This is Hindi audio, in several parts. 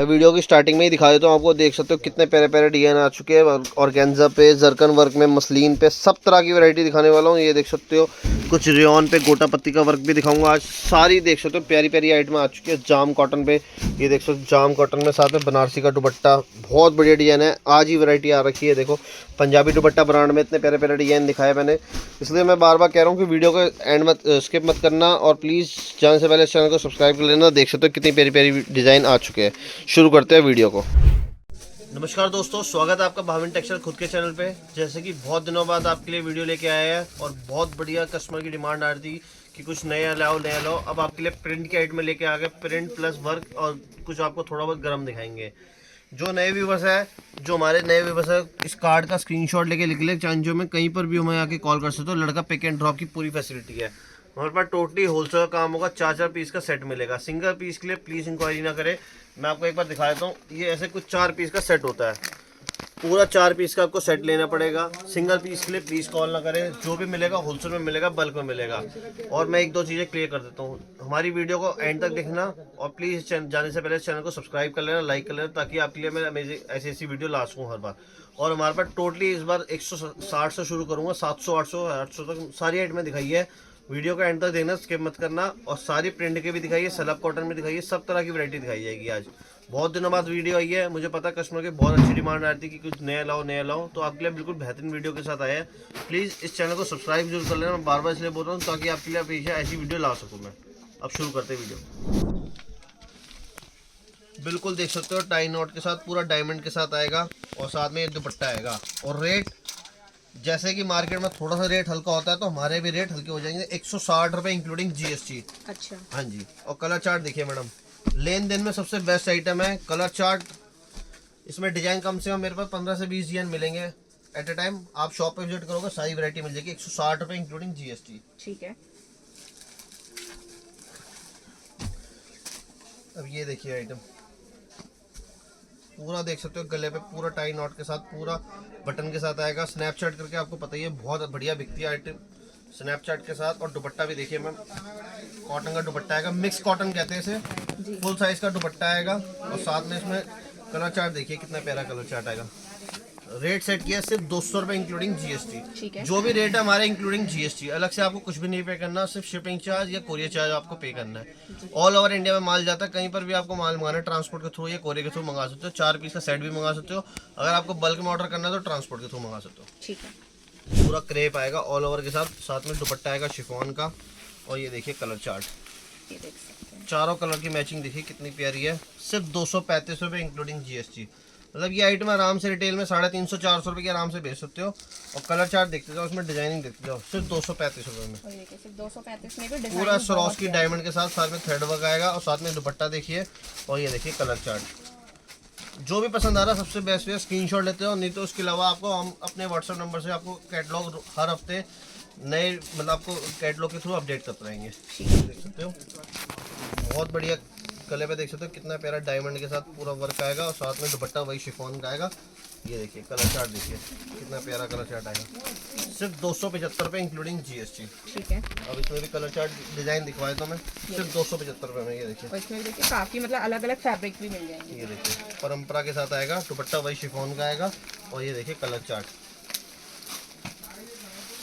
वीडियो की स्टार्टिंग में ही दिखा देता हूँ आपको। देख सकते हो कितने प्यारे प्यारे डिजाइन आ चुके हैं। ऑर्गेन्जा पे, जरकन वर्क में, मसलिन पे, सब तरह की वैरायटी दिखाने वाला हूँ। ये देख सकते हो कुछ रेयन पे गोटा पत्ती का वर्क भी दिखाऊंगा आज। सारी देख सकते हो प्यारी प्यारी आइटम आ चुकी है। जाम कॉटन पे, ये देख सकते हो जाम कॉटन में साथ में बनारसी का दुपट्टा, बहुत बढ़िया डिजाइन है। आज ही वैरायटी आ रखी है। देखो पंजाबी दुपट्टा ब्रांड में इतने प्यारे प्यारे डिजाइन दिखाए मैंने, इसलिए मैं बार बार कह रहा हूँ कि वीडियो को एंड मत स्किप मत करना और प्लीज़ जाने से पहले इस चैनल को सब्सक्राइब कर लेना। देख सकते हो कितनी प्यारी प्यारी डिज़ाइन आ चुके हैं। शुरू करते हैं वीडियो को। नमस्कार दोस्तों, स्वागत है आपका भाविन टेक्सटाइल खुद के चैनल पे। जैसे कि बहुत दिनों बाद आपके लिए वीडियो लेके आया है और बहुत बढ़िया कस्टमर की डिमांड आ रही थी कि कुछ नया लाओ नया लाओ। अब आपके लिए प्रिंट की आइटम लेके आ गए, प्रिंट प्लस वर्क, और कुछ आपको थोड़ा बहुत गर्म दिखाएंगे। जो नए व्यूवर्स है, जो हमारे नए व्यूवर्स है, इस कार्ड का स्क्रीनशॉट लेके लिख ले, चांजो में कहीं पर भी हमें आके कॉल कर सकते हो। लड़का पिक एंड ड्रॉप की पूरी फैसिलिटी है हमारे पास। टोटली होलसेल का काम होगा। 4-4 पीस का सेट मिलेगा। सिंगल पीस के लिए प्लीज़ इंक्वायरी ना करें। मैं आपको एक बार दिखा देता हूँ। ये ऐसे कुछ 4 पीस का सेट होता है। पूरा 4 पीस का आपको सेट लेना पड़ेगा। सिंगल पीस के लिए प्लीज़ कॉल ना करें। जो भी मिलेगा होलसेल में मिलेगा, बल्क में मिलेगा। और मैं 1-2 चीज़ें क्लियर कर देता हूँ। हमारी वीडियो को एंड तक देखना और प्लीज़ जाने से पहले चैनल को सब्सक्राइब कर लेना, लाइक कर लेना, ताकि आपके लिए मैं अमेजिंग ऐसी ऐसी वीडियो ला सकूँ हर बार। और हमारे पास टोटली इस बार 160 से शुरू करूँगा, 700, 800, 800 तक सारी आइटमें दिखाई है। वीडियो का एंड तक देखना, स्किप मत करना। और सारी प्रिंट के भी दिखाइए, सलब कॉटन में दिखाइए, सब तरह की वैरायटी दिखाई जाएगी। आज बहुत दिनों बाद वीडियो आई है। मुझे पता कस्टमर की बहुत अच्छी डिमांड आ रही थी कि कुछ नया लाओ नया लाओ, तो आपके लिए बिल्कुल बेहतरीन वीडियो के साथ आया है। प्लीज़ इस चैनल को सब्सक्राइब जरूर कर लेना। मैं बार बार इसलिए बोल रहा हूँ ताकि आपके लिए हमेशा ऐसी वीडियो ला सकूँ मैं। अब शुरू करते हैं वीडियो। बिल्कुल देख सकते हो टाई नॉट के साथ, पूरा डायमंड के साथ आएगा और साथ में ये दुपट्टा आएगा। और रेट जैसे कि मार्केट में थोड़ा सा रेट हल्का होता है, तो हमारे भी रेट हल्के हो जाएंगे। 160 रुपये इंक्लूडिंग जीएसटी। अच्छा, हाँ जी। और कलर चार्ट देखिए मैडम, लेन देन में सबसे बेस्ट आइटम है कलर चार्ट। इसमें डिजाइन कम से कम मेरे पास 15 से 20 डिजाइन मिलेंगे एट ए टाइम। आप शॉप पे विजिट करोगे, सारी वैरायटी मिल जाएगी। 160 रुपये इंक्लूडिंग जीएसटी। ठीक है। अब ये देखिए आइटम, पूरा देख सकते हो गले पे पूरा टाई नॉट के साथ, पूरा बटन के साथ आएगा। स्नैपचैट करके आपको पता ही है बहुत बढ़िया बिकती है आइटम स्नैपचैट के साथ। और दुपट्टा भी देखिए मैम, कॉटन का दुपट्टा आएगा, मिक्स कॉटन कहते हैं इसे। फुल साइज का दुपट्टा आएगा और साथ में इसमें कलर चार्ट देखिए कितना प्यारा कलर चार्ट आएगा। रेट सेट किया सिर्फ 200 रुपये इंक्लूडिंग जीएसटी। जो भी रेट है हमारा इंक्लूडिंग जीएसटी, अलग से आपको कुछ भी नहीं पे करना। सिर्फ शिपिंग चार्ज या कोरियर चार्ज आपको पे करना है। ऑल ओवर इंडिया में माल जाता है, कहीं पर भी आपको माल मंगाना है ट्रांसपोर्ट के थ्रू या कोरियर के थ्रू मंगा सकते हो। 4 पीस का सेट भी मंगा सकते हो। अगर आपको बल्क में ऑर्डर करना है तो ट्रांसपोर्ट के थ्रू मंगा सकते हो। ठीक है। पूरा क्रेप आएगा ऑल ओवर के साथ, साथ में दुपट्टा आएगा शिफॉन का। और ये देखिए कलर चार्ट, ये देख सकते हैं। चारों कलर की मैचिंग देखिए कितनी प्यारी है। सिर्फ 235 रुपये इंक्लूडिंग जीएसटी। मतलब ये आइटम आराम से रिटेल में 350-400 रुपये के आराम से बेच सकते हो। और कलर चार्ट देखते जाओ, उसमें डिजाइनिंग देखते जाओ, सिर्फ 235 रुपये में। और ये देखिए, सिर्फ 235 में भी डिजाइन पूरा सरोस की डायमंड के साथ, साथ में थ्रेड वर्क आएगा और साथ में दुपट्टा देखिए। और ये देखिए कलर चार्ट। जो भी पसंद आ रहा है सबसे बेस्ट है स्क्रीनशॉट लेते हो। नहीं तो उसके अलावा आपको हम अपने व्हाट्सएप नंबर से आपको कैटलॉग हर हफ्ते नए, मतलब आपको कैटलॉग के थ्रू अपडेट करते रहेंगे। देख सकते हो बहुत बढ़िया गले पे, देख सकते हो कितना प्यारा डायमंड के साथ पूरा वर्क आएगा और साथ में दुपट्टा वही शिफॉन का आएगा। ये देखिए कलर चार्ट देखिए कितना प्यारा कलर चार्ट आएगा। सिर्फ 275 रुपये इंक्लूडिंग जीएसटी। ठीक है। अब इसमें भी कलर चार्ट डिजाइन दिखवाए तो मैं, सिर्फ 275 रुपये में। ये देखिए, और इसमें भी देखिए काफी मतलब अलग अलग फैब्रिक भी मिल जाएंगे। ये देखिए परंपरा के साथ आएगा, दुपट्टा वही शिफॉन का आएगा। और ये देखिए कलर चार्ट,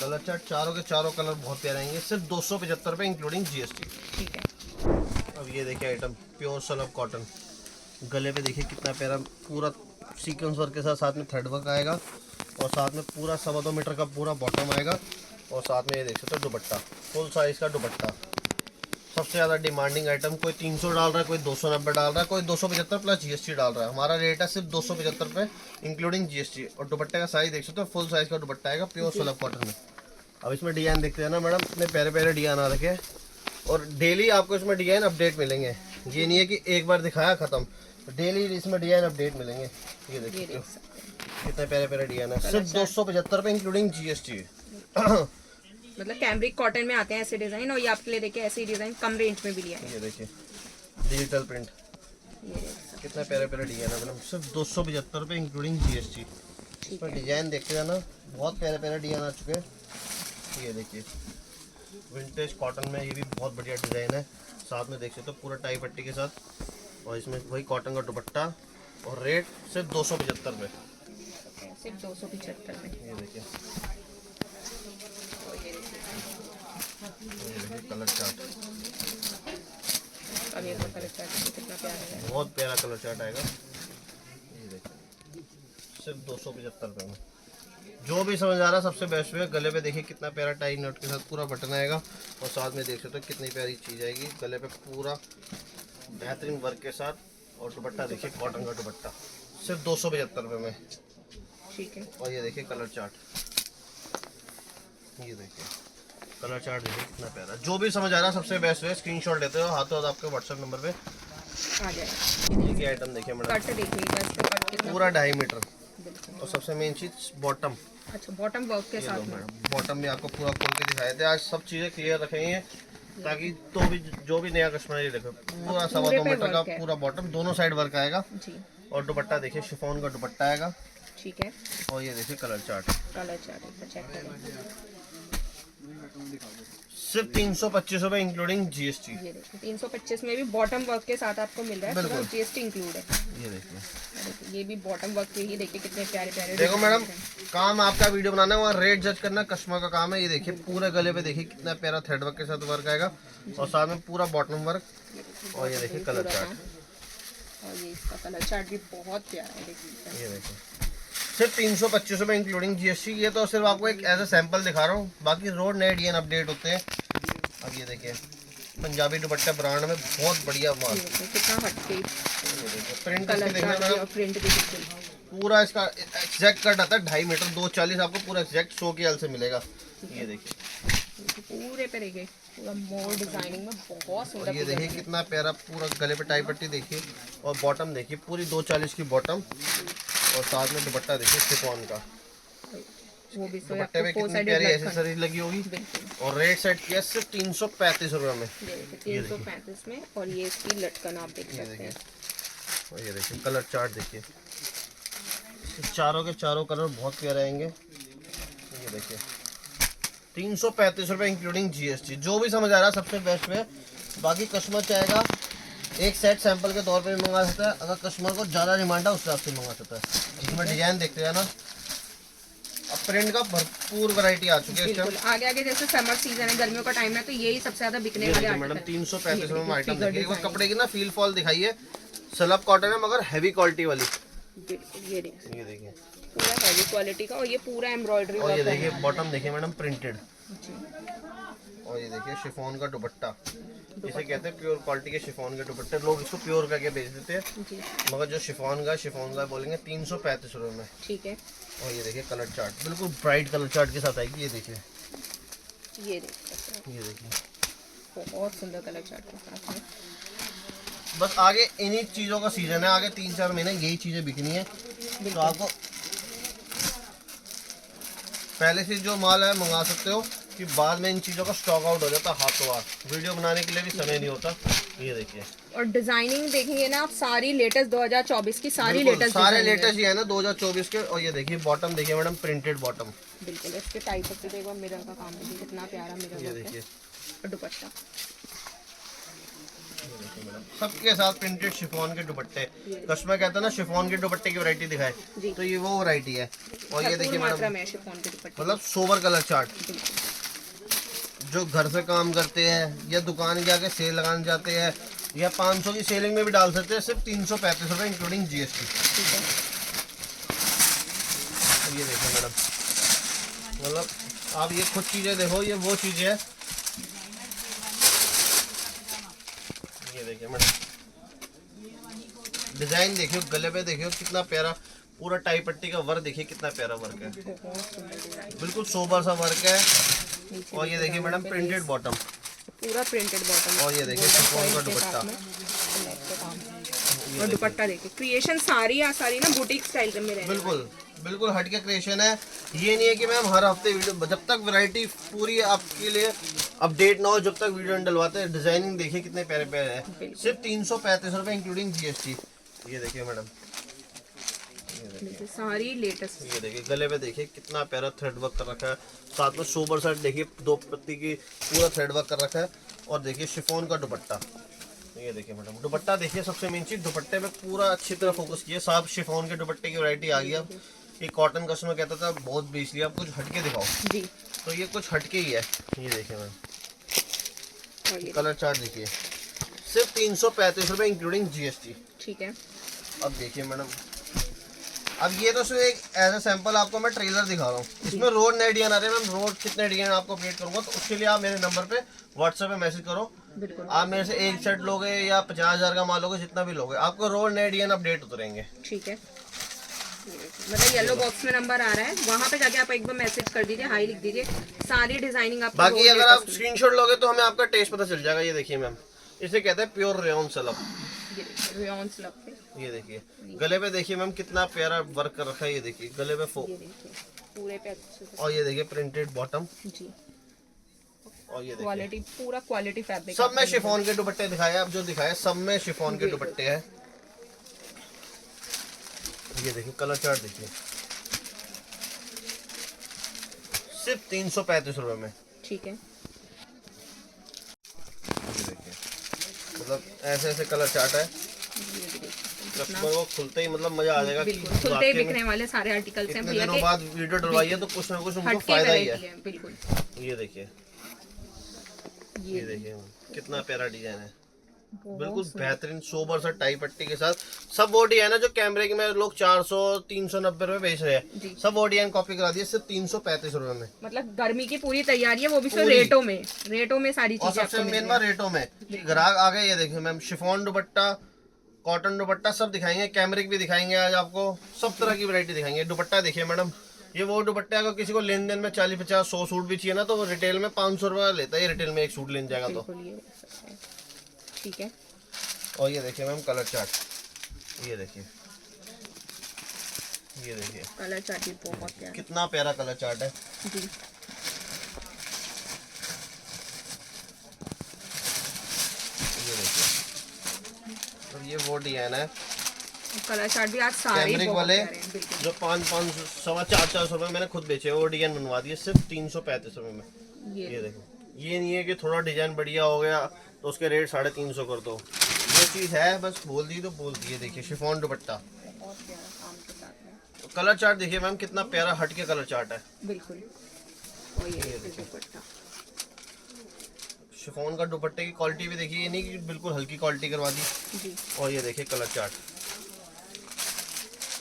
कलर चार्ट चारों के चारों कलर बहुत प्यारे आएंगे। सिर्फ 275 रुपये इंक्लूडिंग जीएसटी। ठीक है। अब ये देखिए आइटम प्योर सलब कॉटन, गले पे देखिए कितना प्यारा पूरा सीक्वेंस वर्क के साथ, साथ में थ्रेड वर्क आएगा और साथ में पूरा 2.25 मीटर का पूरा बॉटम आएगा। और साथ में ये देख सकते हो दुपट्टा, फुल साइज का दुपट्टा। सबसे ज़्यादा डिमांडिंग आइटम, कोई 300 डाल रहा है, कोई 290 डाल रहा है, कोई 275 प्लस जीएसटी डाल रहा है। हमारा रेट है सिर्फ 275 रुपये इंक्लूडिंग जीएसटी। और दुपट्टे का साइज देख सकते हो, फुल साइज का दुपट्टा आएगा प्योर सलब कॉटन में। अब इसमें डिजाइन देखते हैं ना मैडम, इतने प्यारे प्यारे डिजाइन आ रखे हैं और डेली आपको इसमें डिजाइन अपडेट मिलेंगे। ये नहीं है कि एक बार दिखाया खत्म, डेली इसमें डिजाइन अपडेट मिलेंगे। ये देखिए कितने प्यारे प्यारे डिजाइन है। सिर्फ 275 रुपये इंक्लूडिंग जीएसटी। मतलब कैमरिक कॉटन में आते हैं ऐसे डिजाइन, और ये आपके लिए देखिए ऐसे डिजाइन कम रेंज में भी लिया है। ये देखिए डिजिटल प्रिंट, कितना प्यारे प्यारे डिजाइन है मैडम। सिर्फ 275 रुपये इंक्लूडिंग जीएसटी। इसमें डिजाइन देखते जाना, बहुत प्यारे प्यारे डिजाइन आ चुके हैं। ये देखिए विंटेज कॉटन में, ये भी बहुत बढ़िया डिजाइन है। साथ में देख सकते हो पूरा टाई पट्टी के साथ और इसमें वही कॉटन का दुपट्टा और रेट सिर्फ 275 रुपये। सिर्फ 275 में। ये देखिए कलर चार्ट, अब ये कलर चार्ट कितना प्यारा है, बहुत प्यारा कलर चार्ट आएगा। ये देखिए सिर्फ 275 रुपये में। जो भी समझ आ रहा है सबसे बेस्ट है। गले पे देखिए कितना प्यारा टाई नॉट के साथ पूरा बटन आएगा और साथ में देख सकते हो कितनी प्यारी चीज़ आएगी गले पे पूरा बेहतरीन वर्क के साथ। और दुपट्टा देखिए कॉटन का दुपट्टा सिर्फ 275 रुपये में। ठीक है। और ये देखिए कलर चार्ट, ये देखिए कलर चार्ट देखिए कितना प्यारा। जो भी समझ आ रहा है सबसे बेस्ट है, स्क्रीनशॉट लेते हो हाथों हाथ आपके व्हाट्सएप नंबर पे आ जाएगा। ये आइटम देखिए मैडम, कट देखिएगा इसका, कट कितना पूरा 2.5 मीटर। बिल्कुल। और सबसे मेन चीज बॉटम, अच्छा बॉटम वर्क के साथ में। मैडम बॉटम भी आपको पूरा खोल के दिखाए थे। आज सब चीज़ें क्लियर रखेंगे ताकि तो भी जो भी नया कस्टमर ये देखो पूरा 2.25 मीटर का पूरा बॉटम, दोनों साइड वर्क आएगा। जी। और दुपट्टा देखिए शिफॉन का दुपट्टा आएगा। ठीक है। और ये देखिए colour chart, colour chart check करें। सिर्फ 325 रुपये इंक्लूडिंग जीएसटी। ये देखिए 325 में भी बॉटम वर्क के साथ आपको मिल रहा है, बिल्कुल। जीएसटी इंक्लूड है। ये देखिए ये भी बॉटम वर्क के ही देखिए कितने प्यारे प्यारे। देखो मैडम, काम आपका वीडियो बनाना है, वहाँ रेट जज करना कस्टमर का काम है। ये देखिए पूरे गले पे देखिए कितना प्यारा थ्रेड वर्क के साथ वर्क आएगा और साथ में पूरा बॉटम वर्क। और ये देखिए कलर चार्ट, और ये इसका कलर चार्ट भी बहुत प्यारा है देखिए। ये देखिए सिर्फ 325 रुपये इंक्लूडिंग जीएसटी। ये तो सिर्फ आपको एक एज ए सैंपल दिखा रहा हूँ, बाकी रोज नए डिजाइन अपडेट होते हैं। अब ये देखिए पंजाबी दुपट्टा ब्रांड में बहुत बढ़िया माल, कितना हटके प्रिंट कलर देखना चार्ट और मैडम, प्रिंट भी बिल्कुल पूरा इसका एग्जैक्ट कट आता है 2.5 मीटर 240 आपको पूरा एग्जैक्ट 100 के एल से मिलेगा। ये देखिए पूरे पे देखिए पूरा मोर डिजाइनिंग में बहुत सुंदर। और ये देखिए कितना प्यारा पूरा गले पे टाई पट्टी देखिए और बॉटम देखिए पूरी 240 की बॉटम और साथ में दुपट्टा देखिए शिफॉन का। वो भी तो दुपट्टे में कितनी प्यारी एसेसरीज लगी होगी। और रेट सेट किया सिर्फ 335 रुपये में। 335 में। और ये इसकी लटकन आप देख सकते हैं। और ये देखिए कलर चार्ट देखिए, चारों के चारों कलर बहुत प्यारे आएंगे। ये देखिए 335 रुपये इंक्लूडिंग जीएसटी। जो भी समझ आ रहा है सबसे बेस्ट है। बाकी कस्टमर चाहेगा एक सेट सैंपल के तौर पे भी मंगा सकता है, अगर कस्टमर को ज़्यादा डिमांड है उस हिसाब से मंगा सकता है। इसमें डिजाइन देखते हैं ना, अब प्रिंट का भरपूर वैरायटी आ चुकी है इस टाइम। आगे आगे जैसे समर सीजन है, गर्मियों का टाइम है, तो यही सबसे ज्यादा बिकने वाले आर्टिकल मैडम हैं। 335 रुपये में आइटम देखिए। वो कपड़े की ना फील फॉल दिखाइए, सलब कॉटन है मगर हैवी क्वालिटी वाली। बिल्कुल ये देखिए पूरा हैवी क्वालिटी का, और ये पूरा एम्ब्रॉयडरी और ये वर्क देखिए बॉटम देखिए मैडम प्रिंटेड। जी। और ये देखिए शिफॉन का दुपट्टा, इसे कहते हैं प्योर क्वालिटी के शिफॉन के दुपट्टे। लोग इसको प्योर करके बेच देते हैं जी। मगर जो शिफॉन का बोलेंगे 335 रुपये में। ठीक है। और ये देखिए कलर चार्ट बिल्कुल ब्राइट कलर चार्ट के साथ आएगी। ये देखिए ये देख सकते हैं, ये देखिए बहुत सुंदर कलर चार्ट के साथ में। बस आगे इन्हीं चीज़ों का सीजन है, आगे 3-4 महीने यही चीज़ें बिकनी है। तो आपको पहले से जो माल है मंगा सकते हो कि बाद में इन चीज़ों का स्टॉक आउट हो जाता है हाथों हाथ, वीडियो बनाने के लिए भी समय नहीं होता। ये देखिए और डिजाइनिंग देखेंगे ना आप, सारी लेटेस्ट 2024 की सारी बिल्कुल, लेटेस्ट सारे लेटेस्ट ही है ना 2024 के। और ये देखिए बॉटम देखिए मैडम प्रिंटेड बॉटम। बिल्कुल इसके टाइप से देखो, मिरर का काम देखिए कितना प्यारा मिरर ये है। देखिए और दुपट्टा सबके साथ प्रिंटेड शिफॉन के दुपट्टे। कस्टमर कहता है ना शिफॉन के दुपट्टे की वैरायटी दिखाए, तो ये वो वैरायटी है। और ये देखिए मात्रा मैडम में शिफॉन के दुपट्टे। मतलब सोबर कलर चार्ट, जो घर से काम करते हैं या दुकान के आगे सेल लगाने जाते हैं या 500 की सेलिंग में भी डाल सकते हैं, सिर्फ 335 रुपये इंक्लूडिंग जीएसटी। ये देखिए मैडम, मतलब आप ये खुद चीज़ें देखो, ये वो चीज़ें है। ये देखिए मैडम डिजाइन देखियो, गले पे देखियो कितना प्यारा पूरा टाई पट्टी का वर्क देखिए कितना प्यारा वर्क है, बिल्कुल सोबर सा वर्क है। और ये देखिए मैडम प्रिंटेड बॉटम, पूरा प्रिंटेड बॉटम। और ये देखिए शिफॉन का दुपट्टा। और दुपट्टा देखिए, क्रिएशन सारी ना बुटीक स्टाइल में रहने बिल्कुल बिल्कुल हट के क्रिएशन है। ये नहीं है कि मैम हर हफ्ते वीडियो, जब तक वैरायटी पूरी आपके लिए अपडेट ना हो जब तक वीडियो नहीं डलवाते हैं। डिजाइनिंग देखिए कितने प्यारे प्यारे हैं, सिर्फ 335 रुपये इंक्लूडिंग जीएसटी। ये देखिए मैडम सारी लेटेस्ट। ये देखिए गले पे देखिए कितना प्यारा थ्रेड वर्क कर रखा है, साथ में सोबर सेट देखिए 2 पत्ती की पूरा थ्रेड वर्क कर रखा है। और देखिए शिफॉन का दुपट्टा, ये देखिए मैडम, दुपट्टा देखिए, सबसे मेन चीज दुपट्टे पे पूरा अच्छी तरह फोकस किया। सब शिफॉन के दुपट्टे की वैरायटी आ गई। अब ये कॉटन कस्टमर कहता था बहुत बेच लिया, अब कुछ हटके दिखाओ जी। तो ये कुछ हटके ही है। ये देखिए मैडम, और ये कलर चार्ट देखिए, सिर्फ 335 रुपए इंक्लूडिंग जीएसटी। ठीक है। अब देखिए मैडम, अब ये तो सिर्फ एक एज ए सैंपल आपको मैं ट्रेलर दिखा रहा हूँ। इसमें रोड नए डिजाइन आ रहे हैं मैम, रोड कितने डिजाइन आपको अपडेट करूंगा, तो उसके लिए आप मेरे नंबर पे व्हाट्सएप पे मैसेज करो। बिल्कुल। आप मेरे से एक सेट लोगे या 50,000 का माल लोगे, जितना भी लोगे, आपको रोड नए डिजाइन अपडेट उतरेंगे। ठीक है। मतलब येलो बॉक्स में नंबर आ रहा है, वहाँ पे जाके आप एक बार मैसेज कर दीजिए, हाई लिख दीजिए, सारी डिजाइनिंग आपको। बाकी अगर आप स्क्रीनशॉट लोगे तो हमें आपका टेस्ट पता चल जाएगा। ये देखिए मैम, इसे कहते हैं pure rayon slub. Rayon slub पे ये देखिए गले पे देखिए मैम कितना प्यारा वर्क कर रखा है। ये देखिए गले पे ये देखिए पूरे पे अच्छे से। और ये देखिए प्रिंटेड बॉटम। जी। और ये देखिए क्वालिटी, पूरा क्वालिटी फैब्रिक। सब में शिफॉन के दुपट्टे दिखाए, आप जो दिखाए सब में शिफॉन के दुपट्टे हैं। ये देखिए कलर चार्ट देखिए, सिर्फ 335 रुपए में। ठीक है। ये देखिए, मतलब ऐसे ऐसे कलर चार्ट है। ये भी देखिए कस्टमर को खुलते ही मतलब मजा आ जाएगा कि बिल्कुल खुलते ही बिकने वाले सारे आर्टिकल्स हैं इतने भैया दिनों के। बाद वीडियो डलवाइए तो कुछ ना कुछ उनको हटके फायदा ही वैरायटी है। है बिल्कुल। ये देखिए, ये ये देखिए कितना प्यारा डिजाइन है, बहुत बिल्कुल सुंदर। बेहतरीन सोबर सा टाई पट्टी के साथ। सब वो डिजाइन है जो कैमरे के में लोग 400-390 रुपए बेच रहे जी। हैं, सब वो डिजाइन कॉपी करा दिए सिर्फ 335 रुपए में। मतलब गर्मी की पूरी तैयारी है, वो भी सिर्फ पूरी। रेटों में सारी और चीजें सबसे आपको मेन मिल बात रेटों में, ग्राहक आ गए। ये देखिए मैम, शिफॉन दुपट्टा, कॉटन दुपट्टा सब दिखाएंगे, कैमरिक भी दिखाएंगे आज आपको, सब तरह की वैरायटी दिखाएंगे। दुपट्टा देखिए मैडम, ये वो दुपट्टा अगर किसी को लेन देन में 40-50-100 सूट भी चाहिए ना, तो वो रिटेल में 500 रुपया लेता है। ये रिटेल में एक सूट लेने जाएगा तो। बिल्कुल ये देख सकते हैं। ठीक है। और ये देखिए मैम कलर चार्ट, ये देखिए, ये देखिए कलर चार्ट भी बहुत प्यारा। कितना प्यारा कलर चार्ट है। जी। ये देखिए, और ये वो डिजाइन है कलर चार्ट भी आज सारे ही कैमरिक बहुत वाले, प्यारे हैं, बिल्कुल। जो 500, 450 रुपए मैंने खुद बेचे, वो डिजाइन बनवा दिए सिर्फ 335 रुपए में। ये ये देखो, ये नहीं है कि थोड़ा डिजाइन बढ़िया हो गया तो उसके रेट 350 कर दो। ये चीज है, बस बोल दी तो बोल दी। ये देखिए शिफॉन दुपट्टा, बहुत प्यारा काम के साथ में। तो कलर चार्ट देखिए मैम कितना प्यारा हटके कलर चार्ट है। बिल्कुल। और ये देखिए दुपट्टा, शिफॉन का दुपट्टे की क्वालिटी भी देखिए, ये नहीं कि बिल्कुल हल्की क्वालिटी करवा दी। जी। और ये देखिए कलर चार्ट,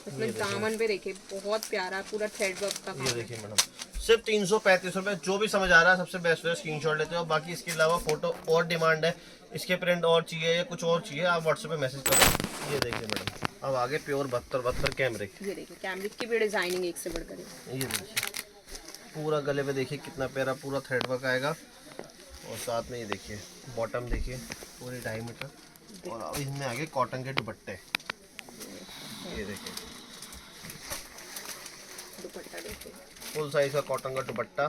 इसमें दामन पे देखिए बहुत प्यारा पूरा थ्रेड वर्क का काम ये है। देखिए मैडम सिर्फ 335 रुपए। जो भी समझ आ रहा है सबसे बेस्ट है, स्क्रीनशॉट लेते हो। बाकी इसके अलावा फोटो और डिमांड है, इसके प्रिंट और चाहिए या कुछ और चाहिए, आप व्हाट्सएप पे मैसेज करो। ये देखिए मैडम, अब आगे प्योर 72 कैमरिक। ये देखिए कैमरिक की भी डिजाइनिंग एक से बढ़कर है। ये देखिए पूरा गले पे देखिए कितना प्यारा पूरा थ्रेड वर्क आएगा। और साथ में ये देखिए बॉटम देखिए पूरी 2.5 मीटर। और अब इसमें आगे कॉटन के दुपट्टे, ये देखिए दुपट्टा देखिए फुल साइज का कॉटन का दुपट्टा।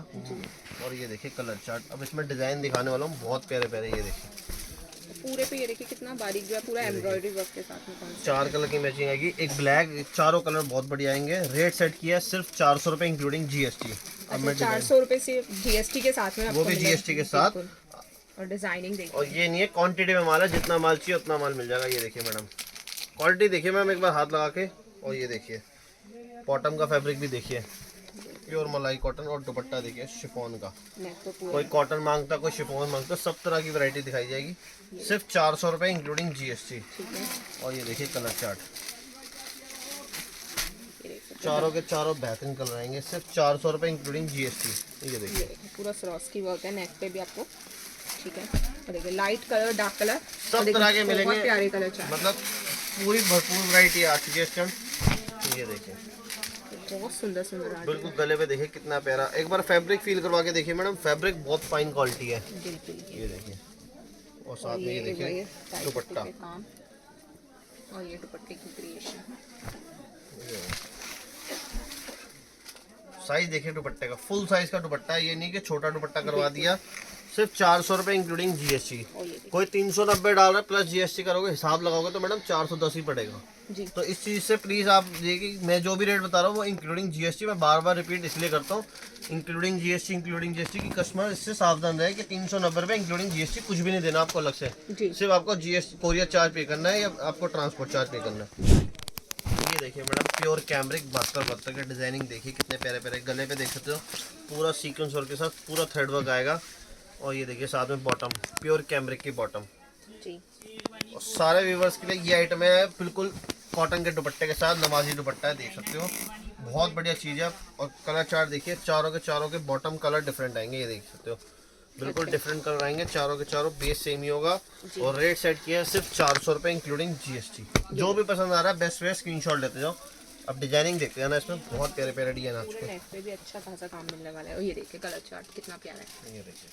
और ये देखिए कलर चार्ट। अब इसमें डिजाइन दिखाने वाला हूँ बहुत प्यारे प्यारे। ये देखिए पूरे पे, ये देखिए कितना बारीक जो है, पूरा एम्ब्रॉयडरी वर्क के साथ में कौन 4 कलर की मैचिंग आएगी, एक ब्लैक, चारों कलर बहुत बढ़िया आएंगे। रेट सेट किया है सिर्फ 400 रुपए इंक्लूडिंग जीएसटी। अब मैं 400 रुपए से जीएसटी के साथ में वो आपको भी मिलेगा। जीएसटी के साथ। बिल्कुल। और डिजाइनिंग देखिए, और ये नहीं है क्वांटिटी में माल है, जितना माल चाहिए उतना माल मिल जाएगा। ये देखिए मैडम क्वालिटी देखिए मैम एक बार हाथ लगा के। और ये देखिए बॉटम का फैब्रिक भी देखिए प्योर मलाई कॉटन। और दुपट्टा देखिए शिफॉन का, नेक तो पूरा कोई कॉटन मांगता कोई शिफॉन मांगता, सब तरह की वैरायटी दिखाई जाएगी। सिर्फ 400 रुपए इंक्लूडिंग जीएसटी। ठीक है। और ये देखिए कलर चार्ट, ये देखिए चारों के चारों बेहतरीन कलर आएंगे सिर्फ 400 रुपए इंक्लूडिंग जीएसटी। ये देखिए ये देखिए पूरा सरोस्की वर्क है नेक पे भी आपको। ठीक है। और देखिए लाइट कलर, डार्क कलर, सब तरह के बहुत मिलेंगे, प्यारे कलर चार्ट, मतलब पूरी भरपूर वैरायटी आ चुकी है इस टाइम। ये देखिए बहुत सुंदर सुंदर आर्ट। बिल्कुल गले पे देखिए कितना प्यारा। एक बार फैब्रिक फील करवा के देखिए मैडम, फैब्रिक बहुत फाइन क्वालिटी है। बिल्कुल। ये देखिए और साथ में ये देखिए दुपट्टा। काम और ये दुपट्टे की क्रिएशन। साइज देखिए दुपट्टे का, फुल साइज का दुपट्टा है। ये नहीं कि छोटा दुपट्टा करवा दिया, सिर्फ 400 रुपये इंक्लूडिंग जीएसटी। और ये देखिए। कोई 390 डाल रहा है प्लस जीएसटी करोगे, हिसाब लगाओगे तो मैडम 410 ही पड़ेगा। जी तो इस चीज़ से प्लीज़ आप देखिए, मैं जो भी रेट बता रहा हूँ वो इंक्लूडिंग जीएसटी, मैं बार बार रिपीट इसलिए करता हूँ इंक्लूडिंग जीएसटी की कस्टमर इससे सावधान रहे कि 390 रुपये इंक्लूडिंग जीएसटी कुछ भी नहीं देना आपको अलग से। जी सिर्फ आपको जीएसटी कोरियर चार्ज पे करना है या आपको ट्रांसपोर्ट चार्ज पे करना है। ये देखिए मैडम प्योर कैमरिक 72 के डिजाइनिंग देखिए कितने प्यारे प्यारे, गले पे देख सकते हो पूरा सीक्वेंस वर्क के साथ पूरा थ्रेड वर्क आएगा। और ये देखिए साथ में बॉटम प्योर कैमरिक की बॉटम। जी और सारे व्यूवर्स के लिए ये आइटम है बिल्कुल कॉटन के दुपट्टे के साथ, नमाजी दुपट्टा है, देख सकते हो बहुत बढ़िया चीज़ है। और कलर चार्ट देखिए, चारों के बॉटम कलर डिफरेंट आएंगे, ये देख सकते हो बिल्कुल डिफरेंट कलर आएंगे, चारों के चारों बेस सेम ही होगा। और रेट सेट किया है सिर्फ 400 रुपये इंक्लूडिंग जीएसटी। जो भी पसंद आ रहा है बेस्ट वे स्क्रीनशॉट लेते जाओ। अब डिजाइनिंग देखते हैं ना, इसमें बहुत प्यारे प्यारे डिजाइन आ चुके हैं। नेक पे भी अच्छा खासा काम मिलने वाला है। और ये देखिए कलर चार्ट कितना प्यारा है। ये देखिए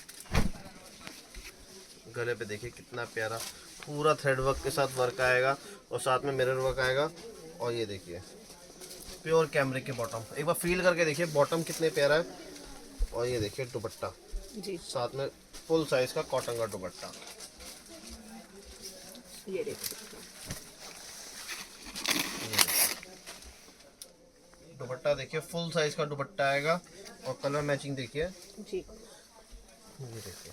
गले पे देखिए कितना प्यारा पूरा थ्रेड वर्क के साथ वर्क आएगा और साथ में मिरर वर्क आएगा। और ये देखिए प्योर कैमरिक के बॉटम, एक बार फील करके देखिए बॉटम कितने प्यारा है। और ये देखिए दुपट्टा जी साथ में फुल साइज का कॉटन का दुपट्टा। ये देखिए दुपट्टा देखिए फुल साइज का दुपट्टा आएगा और कलर मैचिंग देखिए। जी ये देखिए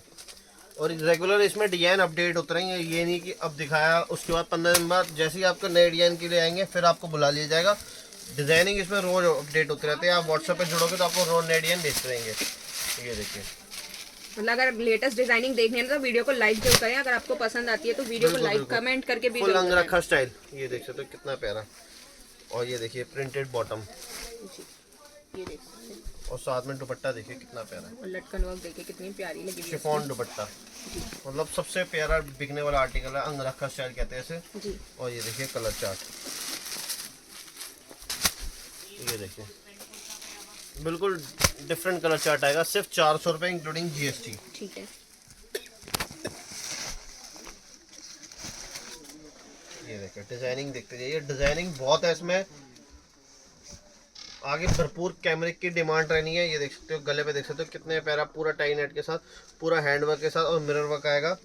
और रेगुलर इसमें डिजाइन अपडेट होते रहेंगे, ये नहीं कि अब दिखाया उसके बाद 15 दिन बाद जैसे ही आपको नए डिजाइन के लिए आएंगे फिर आपको बुला लिया जाएगा। डिजाइनिंग इसमें रोज अपडेट होते रहते हैं। आप व्हाट्सएप पे जुड़ोगे तो आपको रोज नए डिजाइन भेजते रहेंगे। ये देखिए मतलब अगर लेटेस्ट डिजाइनिंग देखनी है ना तो वीडियो को लाइक जरूर करें। अगर आपको पसंद आती है तो वीडियो को बिल्कुल, लाइक बिल्कुल। कमेंट करके भी फुल जरूर अंगरखा स्टाइल, ये देख सकते हो कितना प्यारा। और ये देखिए प्रिंटेड बॉटम जी ये देख सकते हैं। और साथ में दुपट्टा देखिए कितना प्यारा है, और लटकन वर्क देखिए कितनी प्यारी लगी हुई है। शिफॉन दुपट्टा, मतलब सबसे प्यारा बिकने वाला आर्टिकल है, अंगरखा स्टाइल कहते हैं इसे। जी और ये देखिए कलर चार्ट, ये देखिए बिल्कुल डिफरेंट कलर चार्ट आएगा, सिर्फ 400 रुपये इंक्लूडिंग जीएसटी। ठीक है। ये देखिए डिजाइनिंग देखते जाइए, डिजाइनिंग बहुत है इसमें, आगे भरपूर कैमरिक की डिमांड रहनी है। ये देख सकते हो गले पे देख सकते हो कितने प्यारा पूरा टाई नेट के साथ पूरा हैंड वर्क के साथ और मिरर वर्क आएगा।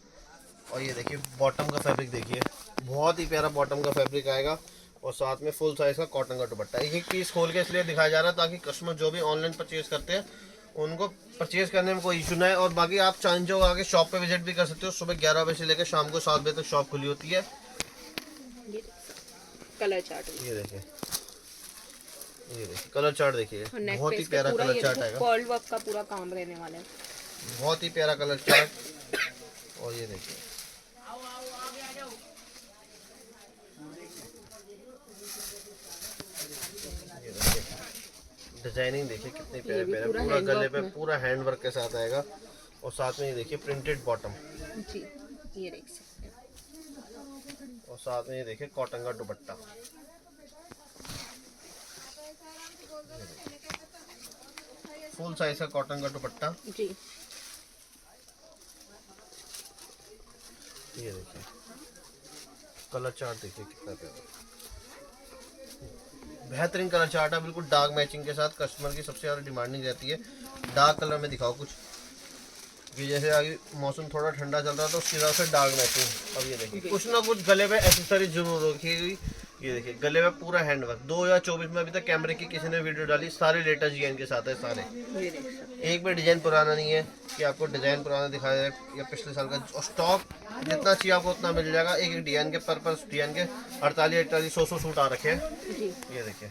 और ये देखिए बॉटम का फैब्रिक देखिए बहुत ही प्यारा बॉटम का फैब्रिक आएगा और साथ में फुल साइज का कॉटन का दुपट्टा। एक एक पीस खोल के इसलिए दिखाया जा रहा है ताकि कस्टमर जो भी ऑनलाइन परचेज करते हैं उनको परचेज करने में कोई इशू ना है। और बाकी आप चाहें जो आगे शॉप पे विजिट भी कर सकते हो, सुबह 11 बजे से लेकर शाम को 7 बजे तक शॉप खुली होती है। कलर चार्ट ये देखिए कलर चार्ट देखिए बहुत ही प्यारा कलर चार्ट आएगा, पर्ल वर्क का पूरा काम रहने वाला है। बहुत ही प्यारा कलर चार्ट। और ये देखिए डिजाइनिंग देखिए कितने प्यारे प्यारे, पूरा गले पे पूरा हैंड वर्क के साथ आएगा और साथ में ये देखिए प्रिंटेड बॉटम जी ये देख सकते हैं। और साथ में ये देखिए कॉटन का दुपट्टा। फुल साइज का कॉटन का दुपट्टा। जी ये देखिए कलर चार्ट देखिए कितना प्यारा, बेहतरीन कलर चार्ट है, बिल्कुल डार्क मैचिंग के साथ। कस्टमर की सबसे ज़्यादा डिमांडिंग रहती है डार्क कलर में दिखाओ कुछ, कि जैसे आगे मौसम थोड़ा ठंडा चल रहा है तो उसकी हिसाब से डार्क मैचिंग। अब ये देखिए कुछ ना कुछ गले पे एक्सेसरीज जरूर रखी। ये देखिए गले में पूरा हैंड वर्क 2024 में अभी तक कैमरे की किसी ने वीडियो डाली, सारे लेटेस्ट डिजाइन के साथ है सारे। ये देख सकते हैं। एक भी डिजाइन पुराना नहीं है कि आपको डिजाइन पुराना दिखाया जाए या पिछले साल का। और स्टॉक जितना चाहिए आपको उतना मिल जाएगा। एक एक डिजाइन के पर डिजाइन के 48-100 सूट आ रखे हैं। जी ये देखिए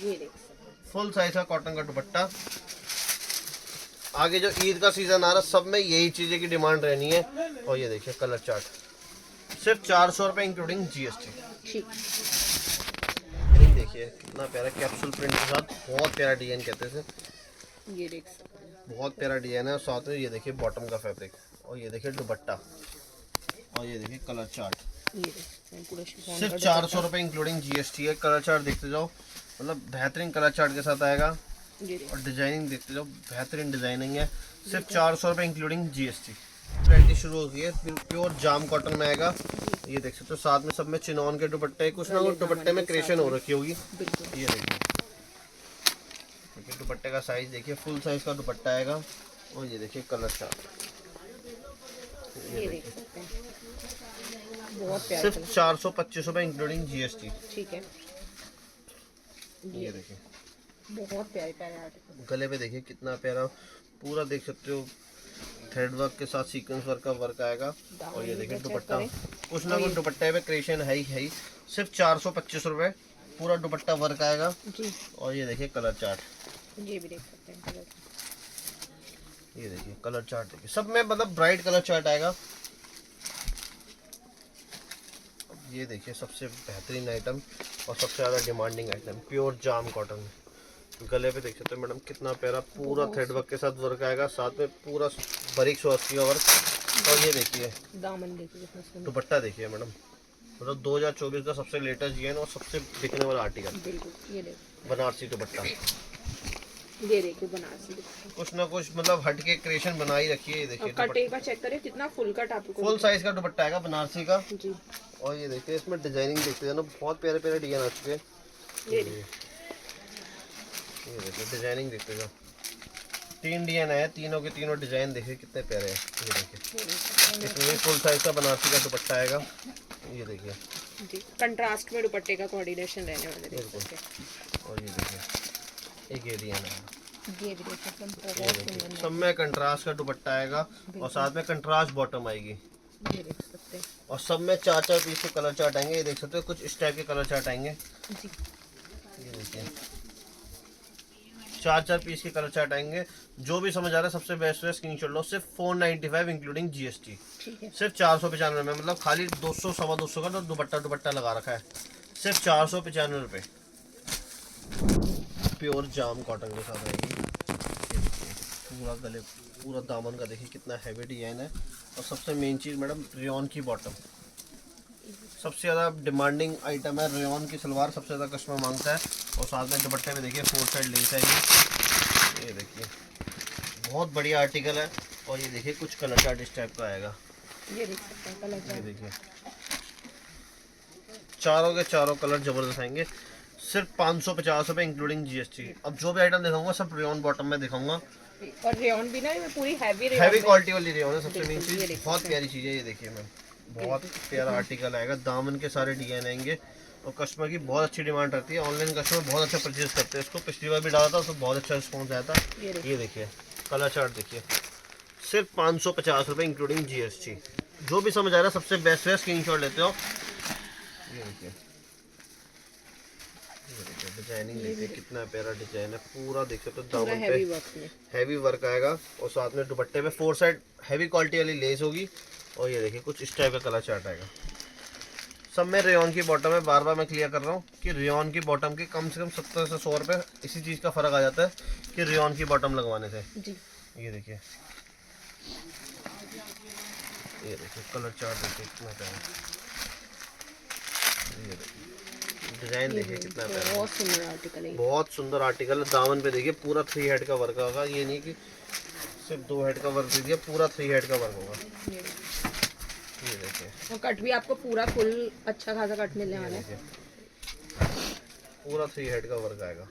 ये देख सकते हैं। फुल साइज का कॉटन का दुपट्टा। आगे जो ईद का सीजन आ रहा है सब में यही चीज़ें की डिमांड रहनी है। और ये देखिए कलर चार्ट सिर्फ 400 रुपये इंक्लूडिंग जीएसटी। ठीक देखिए कितना प्यारा कैप्सूल प्रिंट के साथ, बहुत प्यारा डिजाइन कहते हैं इसे। ये देख सकते हैं। बहुत प्यारा डिजाइन है और साथ में ये देखिए बॉटम का फैब्रिक और ये देखिए दुपट्टा और ये देखिए कलर चार्ट। ये देख सकते हैं पूरा शिफॉन सिर्फ का 400 रुपये इंक्लूडिंग जीएसटी है। कलर चार्ट देखते जाओ, मतलब बेहतरीन कलर चार्ट के साथ आएगा। ये देख और डिजाइनिंग देखते जाओ, बेहतरीन डिजाइनिंग है। सिर्फ 400 रुपये इंक्लूडिंग जीएसटी। वैरायटी शुरू हो गई है, प्योर जाम कॉटन में आएगा। ये देख सकते हो साथ में सब में चिनॉन के दुपट्टे, कुछ ना कुछ दुपट्टे में क्रिएशन हो रखी होगी। बिल्कुल। ये देखिए दुपट्टे का साइज देखिए, फुल साइज का दुपट्टा आएगा। और ये देखिए कलर चार्ट ये देख सकते हैं, बहुत प्यारा सिर्फ 425 रुपए इंक्लूडिंग जीएसटी। ठीक है, ये देखिए बहुत प्यारे प्यारे आर्टिकल। गले पे देखिए कितना प्यारा, पूरा देख सकते हो थ्रेड वर्क के साथ सीक्वेंस वर्क का वर्क आएगा। और ये देखिए दुपट्टा, कुछ ना कुछ दुपट्टे पे क्रिएशन है ही। सिर्फ 425 रुपए पूरा दुपट्टा वर्क आएगा जी। और ये देखिए कलर चार्ट, ये भी देख सकते हैं कलर। ये देखिए कलर चार्ट देखिए, सब में मतलब ब्राइट कलर चार्ट आएगा। ये देखिए सबसे बेहतरीन आइटम और सबसे ज़्यादा डिमांडिंग आइटम, प्योर जाम कॉटन। गले पे देख सकते हो मैडम कितना प्यारा, पूरा थ्रेड वर्क के साथ वर्क आएगा, साथ में पूरा बारीक स्वास्थ्य का वर्क। और ये देखिए दामन देखिए कितना सुंदर, दुपट्टा देखिए मैडम, मतलब 2024 का सबसे लेटेस्ट डिजाइन और सबसे बिकने वाला आर्टिकल, बिल्कुल। ये देखो, बनारसी दुपट्टा। ये देखिए बनारसी दुपट्टा, कुछ ना कुछ मतलब हट के क्रिएशन बनाई रखी है। ये देखिए कटे का चेक करें कितना फुल कट आपको, फुल साइज का दुपट्टा आएगा बनारसी का। जी। और ये देखिए इसमें डिजाइनिंग देखते हैं ना, बहुत प्यारे प्यारे डिजाइन आ चुके हैं। ये देखिए डिजाइनिंग देखते जाओ, 3 डिजाइन है, तीनों के तीनों डिजाइन देखिए कितने प्यारे हैं। ये देखिए इसमें फुल साइज का बनारसी का दुपट्टा आएगा। ये देखिए जी, कंट्रास्ट में दुपट्टे का कोऑर्डिनेशन रहने वाले, देख बिल्कुल। सकते हैं। और ये देखिए एक ये डिजाइन है, ये भी देख सकते हैं, बहुत सुंदर। सब में कंट्रास्ट का दुपट्टा आएगा और साथ में कंट्रास्ट बॉटम आएगी। ये देख सकते हैं और सब में 4-4 पीस के कलर चार्ट आएंगे। ये देख सकते हो कुछ इस टाइप के कलर चार्ट आएंगे। जी। ये देखिए 4-4 पीस के कलर चार्ट आएंगे। जो भी समझ आ रहा है सबसे बेस्ट है स्क्रीनशॉट लो। सिर्फ 495 इंक्लूडिंग जीएसटी, ठीक है। सिर्फ 495 में, मतलब खाली 200 सवा 200 का तो दुपट्टा लगा रखा है। सिर्फ 495 रुपये, प्योर जाम कॉटन के साथ आएगी। ये देखिए पूरा गले, पूरा दामन का देखिए कितना हैवी डिजाइन है। और सबसे मेन चीज़ मैडम रेयॉन की बॉटम, सबसे ज़्यादा डिमांडिंग आइटम है। रेयॉन की सलवार सबसे ज़्यादा कस्टमर मांगता है। और साथ में दुपट्टे में देखिए 4 साइड लेस आएगी। ये देखिए बहुत बढ़िया आर्टिकल है। और ये देखिए कुछ कलर चार्ट इस टाइप का आएगा। ये देख सकते हैं कलर ये चार्ट, देखिए चारों के चारों कलर जबरदस्त आएंगे। सिर्फ 550 रुपये इंक्लूडिंग जीएसटी। अब जो भी आइटम दिखाऊंगा सब रेयॉन बॉटम में दिखाऊंगा। और रेयॉन भी ना ये पूरी हैवी हैवी क्वालिटी वाली रेयॉन है, सबसे मेन ये चीज़। देख बहुत प्यारी चीज़ है। ये देखिए मैम बहुत प्यारा आर्टिकल आएगा। दामन के सारे डिजाइन आएंगे और कस्टमर की बहुत अच्छी डिमांड रहती है। ऑनलाइन कस्टमर बहुत अच्छा परचेज करते हैं इसको। पिछली बार भी डाला था तो बहुत अच्छा रिस्पॉन्स आया था। ये देखिए कलर चार्ट देखिए, सिर्फ 550 रुपये इंक्लूडिंग जीएसटी। जो भी समझ आ रहा है सबसे बेस्ट है, स्क्रीनशॉट लेते हो। ये देखिए डिजाइनिंग देखिए कितना प्यारा डिजाइन है। पूरा देख सकते हो दामन पे हैवी वर्क आएगा और साथ में दुपट्टे पे 4 साइड हैवी क्वालिटी वाली लेस होगी। और ये देखिए कुछ इस टाइप का कलर चार्ट आएगा। सब में रेयॉन की बॉटम है। बार बार मैं क्लियर कर रहा हूँ कि रेयॉन की बॉटम के कम से कम 70 से 100 रुपये इसी चीज़ का फ़र्क आ जाता है कि रेयॉन की बॉटम लगवाने से। ये देखिए, ये देखिए कलर चार्ट देखिए कितना प्यारा। ये देखिए डिजाइन देखिए कितना प्यारा, बहुत सुंदर आर्टिकल है, बहुत सुंदर आर्टिकल है। दामन पे देखिए पूरा 3 हेड का वर्क होगा। ये नहीं कि सिर्फ 2 हेड का वर्क दे दिया, पूरा 3 हेड का वर्क होगा। ये देखिए और कट भी आपको पूरा फुल अच्छा खासा कट मिलने वाला है। पूरा 3 हेड का वर्क आएगा।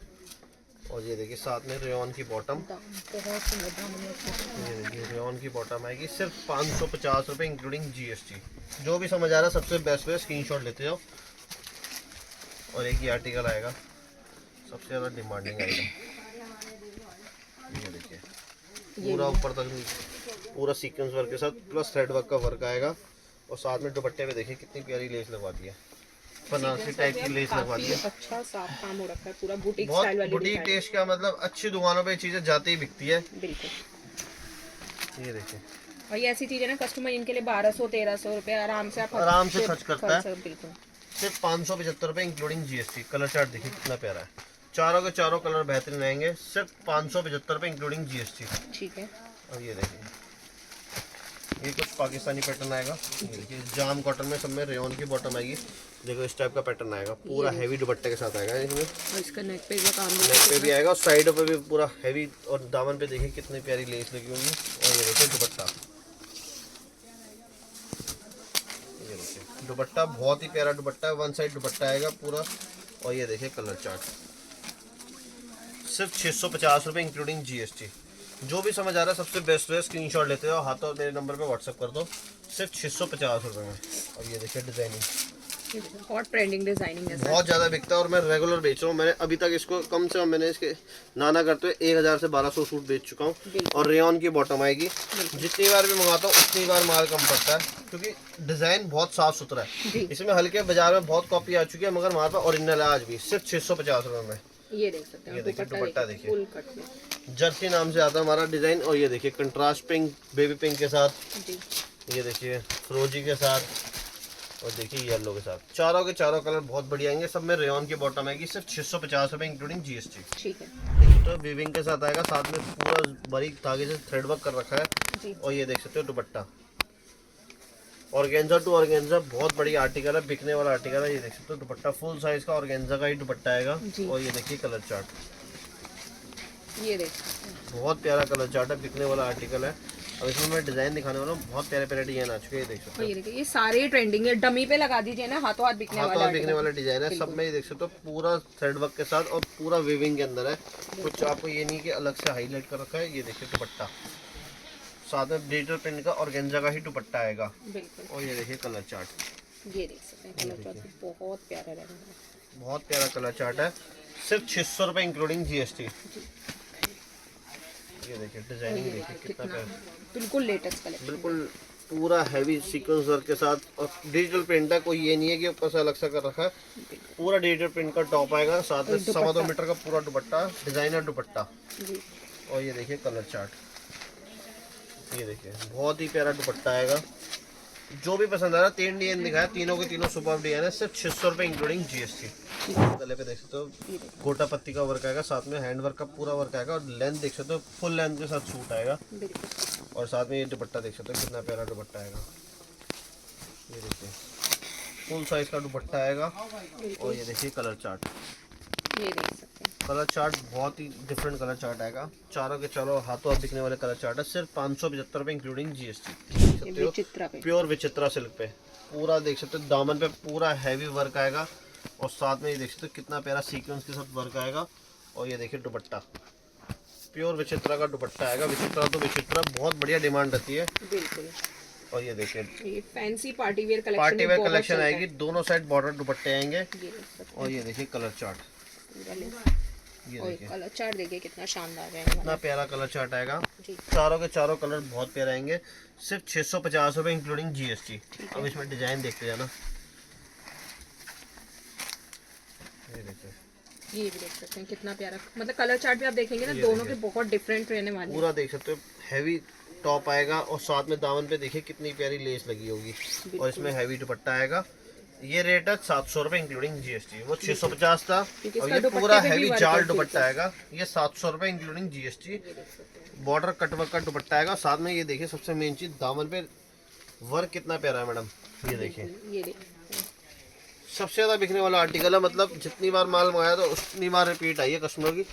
और ये देखिए साथ में रेयॉन की बॉटम, बहुत सुंदर दामन है। ये देखिए रेयॉन की बॉटम आएगी। सिर्फ 550 रुपये इंक्लूडिंग जीएसटी। जो भी समझ आ रहा है सबसे बेस्ट वे स्क्रीनशॉट लेते जाओ। और एक ही आर्टिकल आएगा सबसे ज़्यादा डिमांडिंग आइटम। ये देखिए पूरा ऊपर तक पूरा सीक्वेंस वर्क के साथ प्लस थ्रेड वर्क का वर्क आएगा। और साथ में दुपट्टे पे देखिए कितनी प्यारी लेस लगवा दी है, बनारसी टाइप की लेस लगवा दी है। अच्छा साफ काम हो रखा है, पूरा बुटीक बहुत स्टाइल वाली बुटीक टेस्ट का, मतलब अच्छी दुकानों पे चीज़ें जाती ही बिकती है। बिल्कुल। ये देखिए और ये ऐसी चीजें ना कस्टमर इनके लिए 1200-1300 रुपये आराम से आराम से खर्च करता है। बिल्कुल। सिर्फ 575 रुपये इंक्लूडिंग जीएसटी। कलर चार्ट देखिए कितना प्यारा है। चारों के चारों कलर बेहतरीन आएंगे। सिर्फ 575 रुपये इंक्लूडिंग जीएसटी। ठीक है। और ये देखिए ये कुछ पाकिस्तानी पैटर्न आएगा। ये देखिए जाम कॉटन में सब में रेयॉन की बॉटम आएगी। देखो इस टाइप का पैटर्न आएगा, पूरा हैवी दुपट्टे के साथ आएगा। इसमें और इसका नेक पे भी काम नेक पे भी आएगा और साइडों पे भी पूरा हैवी। और दामन पे देखिए कितनी प्यारी लेस लगी होगी। और ये देखिए दुपट्टा, ये देखिए दुपट्टा बहुत ही प्यारा दुपट्टा है। 1 साइड दुपट्टा आएगा पूरा। और ये देखिए कलर चार्ट, सिर्फ 650 रुपये इंक्लूडिंग जीएसटी। जो भी समझ आ रहा है सबसे बेस्ट है, स्क्रीनशॉट लेते हो, हाथों मेरे नंबर पे व्हाट्सएप कर दो, सिर्फ 650 रुपये में। और ये देखिए डिजाइनिंग बहुत ट्रेंडिंग डिजाइनिंग है सर। बहुत ज़्यादा बिकता है और मैं रेगुलर बेच रहा हूँ। मैंने अभी तक इसको कम से कम मैंने इसके नाना करते हुए 1000 से 1200 सूट बेच चुका हूँ। और रेयॉन की बॉटम आएगी, जितनी बार भी मंगाता हूँ उतनी बार माल कम पड़ता है, क्योंकि डिज़ाइन बहुत साफ सुथरा है। इसमें हल्के बाजार में बहुत कॉपी आ चुकी है, मगर हमारे पास ओरिजिनल है आज भी, सिर्फ 650 रुपये में। ये देख सकते हैं, ये देखिए दुपट्टा देखिए, फुल कट में जर्सी नाम से आता है हमारा डिज़ाइन। और ये देखिए कंट्रास्ट पिंक, बेबी पिंक के साथ, जी। ये देखिए फिरोजी के साथ, और देखिए येलो के साथ, चारों के चारों कलर बहुत बढ़िया आएंगे। सब में रेयॉन की बॉटम आएगी, सिर्फ 650 रुपये इंक्लूडिंग जीएसटी। ठीक है, देखिए तो वीविंग के साथ आएगा, साथ में पूरा बारीक धागे से थ्रेड वर्क कर रखा है जी। और ये देख सकते हो दुपट्टा, ऑर्गेन्जा टू ऑर्गेन्जा, बहुत बढ़िया आर्टिकल है, बिकने वाला आर्टिकल है। ये देख सकते हो दुपट्टा फुल साइज का ऑर्गेन्जा का ही दुपट्टा आएगा। और ये देखिए कलर चार्ट, ये देख सकते हैं, बहुत प्यारा कलर चार्ट है, बिकने वाला आर्टिकल है। अब इसमें मैं डिजाइन दिखाने वाला हूँ, बहुत प्यारे प्यारे डिजाइन आ चुके हैं। ये देख सकते और ये देखिए ये सारे ट्रेंडिंग है, डमी पे लगा दीजिए ना, हाथों हाथ बिकने हो, वाला हाथों बिकने वाला डिजाइन है। सब में ये देख सकते हो पूरा थ्रेड वर्क के साथ और पूरा वीविंग के अंदर है। कुछ आपको ये नहीं कि अलग से हाईलाइट कर रखा है। ये देखिए दुपट्टा, साथ में डिजिटल प्रिंट का ऑर्गेन्जा का ही दुपट्टा आएगा। बिल्कुल। और ये देखिए कलर चार्ट, ये देख सकते हैं कलर चार्ट बहुत प्यारा लग रहा है, बहुत प्यारा कलर चार्ट है, सिर्फ 600 रुपये इंक्लूडिंग जीएसटी। ये देखिए डिजाइनिंग देखिए कितना प्यारा, बिल्कुल लेटेस्ट कलेक्शन, बिल्कुल पूरा हैवी सीक्वेंस वर्क के साथ। और डिजिटल प्रिंट है, कोई ये नहीं है कि ऊपर से अलग से कर रखा है, पूरा डिजिटल प्रिंट का टॉप आएगा, साथ में 2.25 मीटर का पूरा दुपट्टा, डिजाइनर दुपट्टा। और ये देखिए कलर चार्ट, ये देखिए बहुत ही प्यारा दुपट्टा आएगा। जो भी पसंद आ रहा है, 3 डिजाइन दिखाया, तीनों के तीनों सुपर डिजाइन है, सिर्फ 600 रुपये इंक्लूडिंग जीएसटी। गले पे देख सकते हो गोटा पत्ती का वर्क आएगा, साथ में हैंड वर्क का पूरा वर्क आएगा, और लेंथ देख सकते हो फुल लेंथ के साथ सूट आएगा। और साथ में ये दुपट्टा देख सकते हो कितना प्यारा दुपट्टा आएगा। ये देखिए फुल साइज का दुपट्टा आएगा। और ये देखिए कलर चार्ट, ये देख सकते हैं, कलर चार्ट बहुत ही डिफरेंट कलर चार्ट आएगा, चारों के चारों हाथों हाथ बिकने वाले कलर चार्ट है, सिर्फ 575 रुपये इंक्लूडिंग जीएसटी। विचित्रा पे प्योर विचित्रा सिल्क पे पूरा देख सकते हो, दामन पे पूरा हैवी वर्क आएगा, और साथ में ये देख सकते हो कितना प्यारा सीक्वेंस के साथ वर्क आएगा। और ये देखिए दुपट्टा, प्योर विचित्रा का दुपट्टा आएगा। विचित्रा तो विचित्रा बहुत बढ़िया डिमांड रहती है। बिल्कुल। और ये देखिए ये fancy party wear collection, party wear collection आएगी, दोनों साइड बॉर्डर दुपट्टे आएंगे। और ये देखिए कलर चार्ट, ये देखिए कलर चार्ट देखिए कितना शानदार है, कितना प्यारा कलर चार्ट आएगा। चारों के चारों कलर बहुत प्यारे आएंगे, सिर्फ 650 रुपये इंक्लूडिंग जीएसटी। अब इसमें डिजाइन देखते जाना, ये देखिए ये भी देख सकते हैं कितना प्यारा, मतलब कलर चार्ट भी आप देखेंगे ना, दोनों के बहुत डिफरेंट रहने वाले हैं। पूरा देख सकते हो हैवी टॉप आएगा, और साथ में दामन पे देखिए कितनी प्यारी लेस लगी होगी, और इसमें हैवी दुपट्टा आएगा। ये रेट है 700 रुपये इंक्लूडिंग जीएसटी, वो 650 था। और ये पूरा हैवी जाल दुपट्टा आएगा, ये 700 रुपये इंक्लूडिंग जीएसटी। बॉर्डर कटवर्क का दुपट्टा आएगा, साथ में ये देखिए सबसे मेन चीज दामन पे वर्क कितना प्यारा है मैडम। ये देखिए ये सबसे ज्यादा बिकने वाला आर्टिकल है, मतलब जितनी बार माल मंगाया तो उतनी बार रिपीट आई है कस्टमर की।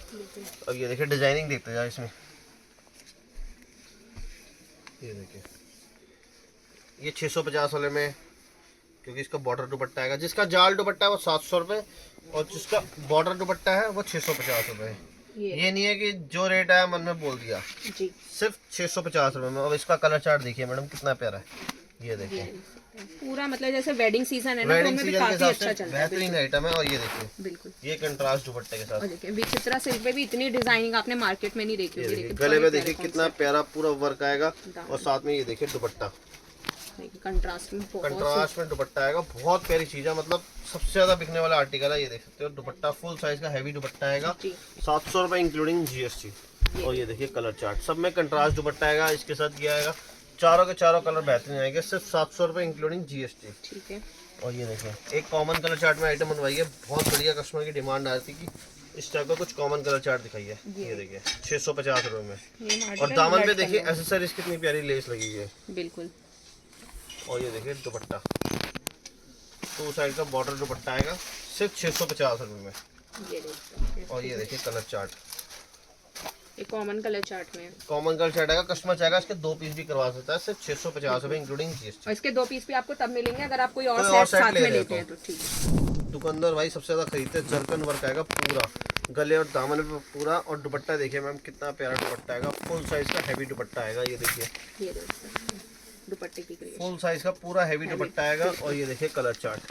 अब ये देखिए डिजाइनिंग देखते जाए इसमें, ये देखिए ये 650 वाले में, क्योंकि इसका बॉर्डर दुपट्टा आएगा, जिसका जाल दुपट्टा है वो 700 रुपये, और जिसका बॉर्डर दुपट्टा है वो 650 रुपये। ये नहीं है कि जो रेट आया मन में बोल दिया, जी, सिर्फ 650 रुपये में। और इसका कलर चार्ट देखिए मैडम कितना प्यारा है, ये देखिए पूरा मतलब जैसे वेडिंग सीजन है ना, तो वेडिंग उनमें भी सीजन के काफी हिसाब अच्छा से चलता है। बेहतरीन आइटम है। और ये देखिए बिल्कुल, ये कंट्रास्ट दुपट्टे के साथ, और देखिए विचित्रा सिल्क पे भी इतनी डिजाइनिंग आपने मार्केट में नहीं देखी ये होगी। देखिए गले पे देखिए कितना प्यारा पूरा वर्क आएगा, और साथ में ये देखिए दुपट्टा कंट्रास्ट में बहुत कंट्रास्ट में दुपट्टा आएगा, बहुत प्यारी चीज है, मतलब सबसे ज्यादा बिकने वाला आर्टिकल है। ये देख सकते हो दुपट्टा फुल साइज का हैवी दुपट्टा आएगा, 700 रुपये इंक्लूडिंग जीएसटी। और ये देखिए कलर चार्ट, सब में कंट्रास्ट दुपट्टा आएगा, इसके साथ ये आएगा, चारों के चारों कलर बेहतरीन आएंगे, सिर्फ 700 रुपये इंक्लूडिंग जीएसटी। ठीक है। और ये देखिए एक कॉमन कलर चार्ट में आइटम बनवाई है, बहुत बढ़िया, कस्टमर की डिमांड आ रही थी कि इस टाइप का कुछ कॉमन कलर चार्ट दिखाइए। ये देखिए 650 रुपये में, और दामन पे देखिए एसेसरीज कितनी प्यारी लेस लगी है। बिल्कुल। और ये देखिए दुपट्टा, टू साइड का बॉर्डर दुपट्टा आएगा, सिर्फ 650 रुपये में। ये देखिए, और ये देखिए कलर चार्ट, एक कॉमन कलर चार्ट में, कॉमन कलर चार्ट आएगा, कस्टमर चाहेगा इसके 2 पीस भी करवा सकता है, सिर्फ 650 रुपये इंक्लूडिंग जीएसटी। और इसके 2 पीस भी आपको तब मिलेंगे अगर आप कोई और कोई और सेट साथ ले में रहे लेते हो हैं तो। ठीक है। दुकानदार भाई सबसे ज्यादा खरीदते हैं, जरकन वर्क आएगा पूरा, गले और दामन पे पूरा, और दुपट्टा देखिए मैम कितना प्यारा दुपट्टा आएगा, फुल साइज का हैवी दुपट्टा आएगा। ये देखिए ये देख सकते हैं दुपट्टे की क्रिएशन, फुल साइज का पूरा हैवी दुपट्टा आएगा। और ये देखिए कलर चार्ट,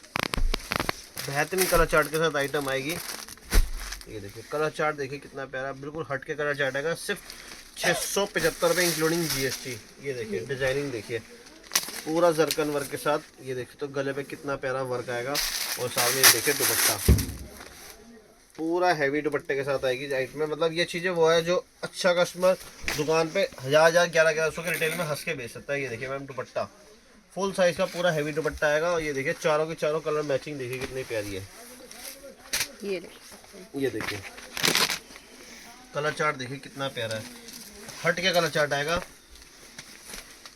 बेहतरीन कलर चार्ट के साथ आइटम आएगी। ये देखिए कलर चार्ट देखिए कितना प्यारा, बिल्कुल हट के कलर चार्ट आएगा, सिर्फ 675 रुपये इंक्लूडिंग जीएसटी। ये देखिए डिजाइनिंग देखिए पूरा जरकन वर्क के साथ। ये देखिए तो गले पे कितना प्यारा वर्क आएगा, और सामने ये देखिए दुपट्टा पूरा हैवी दुपट्टे के साथ आएगी आइटम में। मतलब ये चीज़ें वो है जो अच्छा कस्टमर दुकान पे 1000 1100 के रिटेल में हंस के बेच सकता है। ये देखिए मैम दुपट्टा फुल साइज का पूरा हैवी दुपट्टा आएगा। और ये देखिए चारों के चारों कलर मैचिंग देखिए कितनी प्यारी है। ये देखिए कलर चार्ट देखिए कितना प्यारा है, हट के कलर चार्ट आएगा।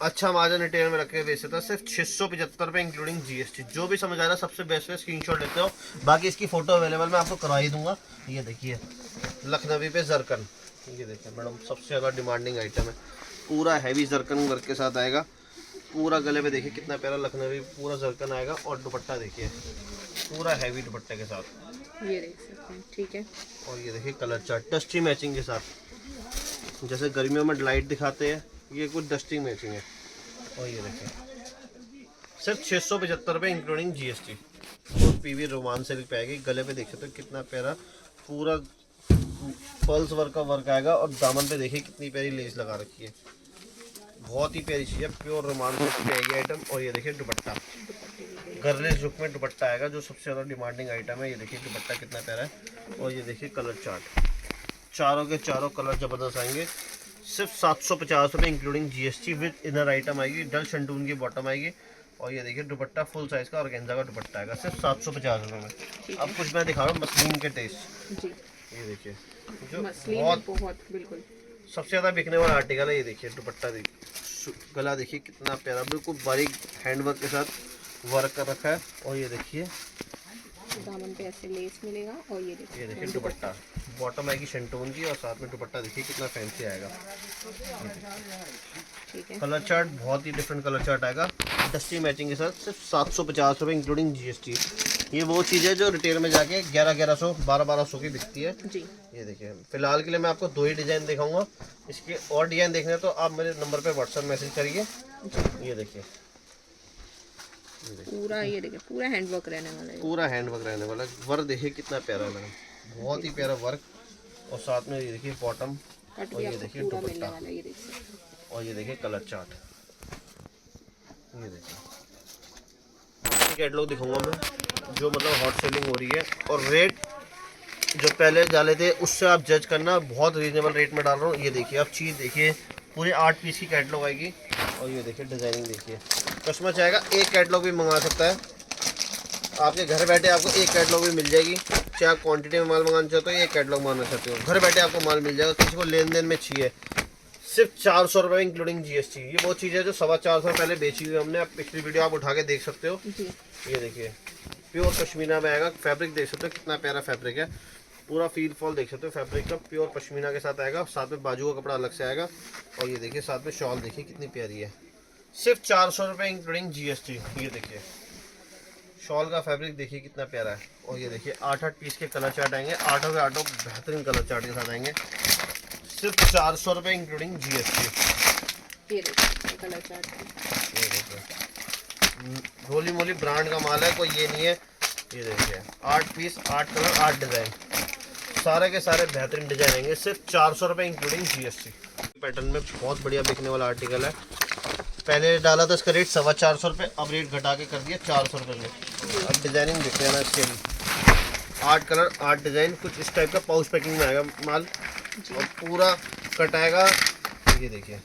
अच्छा मार्जिन रिटेल में रख के बेच सकता है, सिर्फ 675 रुपये इंक्लूडिंग जीएसटी। जो भी समझ आ रहा है सबसे बेस्ट है स्क्रीनशॉट लेते हो, बाकी इसकी फोटो अवेलेबल मैं आपको करवा ही दूंगा। ये देखिए लखनवी पे जरकन, ये देखिए मैडम सबसे ज़्यादा डिमांडिंग आइटम है, पूरा हैवी जरकन वर्क के साथ आएगा। पूरा गले पे देखिए कितना प्यारा लखनवी पूरा जरकन आएगा, और दुपट्टा देखिए पूरा हैवी दुपट्टे के साथ, ये देख सकते हैं। ठीक है, और ये देखिए कलर चार्ट डस्टी मैचिंग के साथ, जैसे गर्मियों में लाइट दिखाते हैं ये कुछ डस्टिंग मैचिंग है। और ये देखिए सिर्फ 675 रुपये इंक्लूडिंग जीएसटी। और पीवी रोमान सिल्क पे आएगी, गले पे देख सकते हो कितना प्यारा पूरा पर्ल्स वर्क का वर्क आएगा, और दामन पे देखिए कितनी प्यारी लेस लगा रखी है, बहुत ही प्यारी चीज़ है, प्योर रोमान सिल्क पे आएगी आइटम। और ये देखिए दुपट्टा गर्लिश लुक में दुपट्टा आएगा, जो सबसे ज़्यादा डिमांडिंग आइटम है। ये देखिए दुपट्टा कितना प्यारा है। और ये देखिए कलर चार्ट, चारों के चारों कलर ज़बरदस्त आएंगे, सिर्फ 750 रुपये including GST. With inner item आएगी, डल शंटून की बॉटम आएगी। और ये देखिए दुपट्टा फुल साइज का ऑर्गेन्जा का दुपट्टा आएगा, सिर्फ 750 रुपये में। अब कुछ मैं दिखा रहा हूँ मसलिन के टेस्ट जी, ये देखिए जो बहुत बिल्कुल सबसे ज़्यादा बिकने वाला आर्टिकल है। ये देखिए दुपट्टा देखिए, गला देखिए कितना प्यारा, बिल्कुल बारीक हैंडवर्क के साथ वर्क कर रखा है। और ये देखिए दामन पे ऐसे लेस मिलेगा। और ये देखिए दुपट्टा बॉटम आएगी शंटून की, और साथ में दुपट्टा देखिए कितना फैंसी आएगा। ठीक है, कलर चार्ट बहुत ही डिफरेंट कलर चार्ट आएगा, डस्टी मैचिंग के साथ, सिर्फ 750 रुपये इंक्लूडिंग जीएसटी। ये वो चीज़ है जो रिटेल में जाके 1100 1200 की बिकती है जी। ये देखिए फिलहाल के लिए मैं आपको 2 ही डिज़ाइन दिखाऊंगा, इसके और डिज़ाइन देखने हैं तो आप मेरे नंबर पे व्हाट्सएप मैसेज करिए। ये देखिए पूरा, ये देखिए पूरा हैंडवर्क रहने वाला है, पूरा हैंडवर्क रहने वाला है। वर्क देखिए कितना प्यारा है मैडम, बहुत ही प्यारा वर्क। और साथ में ये देखिए बॉटम, और ये देखिए दुपट्टा, ये देख सकते हैं। और ये देखिए कलर चार्ट। ये देखिए कैटलॉग दिखाऊंगा मैं जो मतलब हॉट सेलिंग हो रही है, और रेट जो पहले डाले थे उससे आप जज करना, बहुत रीजनेबल रेट में डाल रहा हूँ। ये देखिए आप चीज़ देखिए पूरे 8 पीस की कैटलॉग आएगी। और ये देखिए डिज़ाइनिंग देखिए, कस्टमर चाहेगा एक कैटलॉग भी मंगा सकता है, आपके घर बैठे आपको एक कैटलॉग भी मिल जाएगी। चाहे आप क्वांटिटी में माल मंगाना चाहते हो, एक कैटलॉग मंगाना चाहते हो, घर बैठे आपको माल मिल जाएगा। किसी को लेन देन में चाहिए, सिर्फ 400 रुपये इंक्लूडिंग जीएसटी। ये वो चीज़ है जो 450 पहले बेची हुई हमने, आप पिछली वीडियो आप उठा के देख सकते हो। ये देखिए प्योर पश्मीना में आएगा, फैब्रिक देख सकते हो कितना प्यारा फैब्रिक है, पूरा फील फॉल देख सकते हो फैब्रिक का, प्योर पश्मीना के साथ आएगा, साथ में बाजू का कपड़ा अलग से आएगा। और ये देखिए साथ में शॉल देखिए कितनी प्यारी है, सिर्फ 400 रुपये इंक्लूडिंग जीएसटी। ये देखिए शॉल का फैब्रिक देखिए कितना प्यारा है। और ये देखिए 8 पीस के कलर चार्ट आएंगे, 8 के 8 बेहतरीन कलर चार्ट के साथ आएंगे, सिर्फ 400 रुपये इंक्लूडिंग जीएसटी। ये देखिए कलर चार्ट, ये देखिए होली मोली ब्रांड का माल है, कोई ये नहीं है। ये देखिए 8 पीस 8 कलर 8 डिज़ाइन, सारे के सारे बेहतरीन डिज़ाइन आएंगे, सिर्फ 400 रुपये इंक्लूडिंग जीएसटी। पैटर्न में बहुत बढ़िया बिकने वाला आर्टिकल है, पहले डाला था इसका रेट 425 रुपये, अब रेट घटा के कर दिया 400 रुपये में। अब डिज़ाइनिंग दिख रहा है ना इसके भी, 8 कलर 8 डिज़ाइन, कुछ इस टाइप का पाउच पैकिंग में आएगा माल, और पूरा कट आएगा। ये देखिए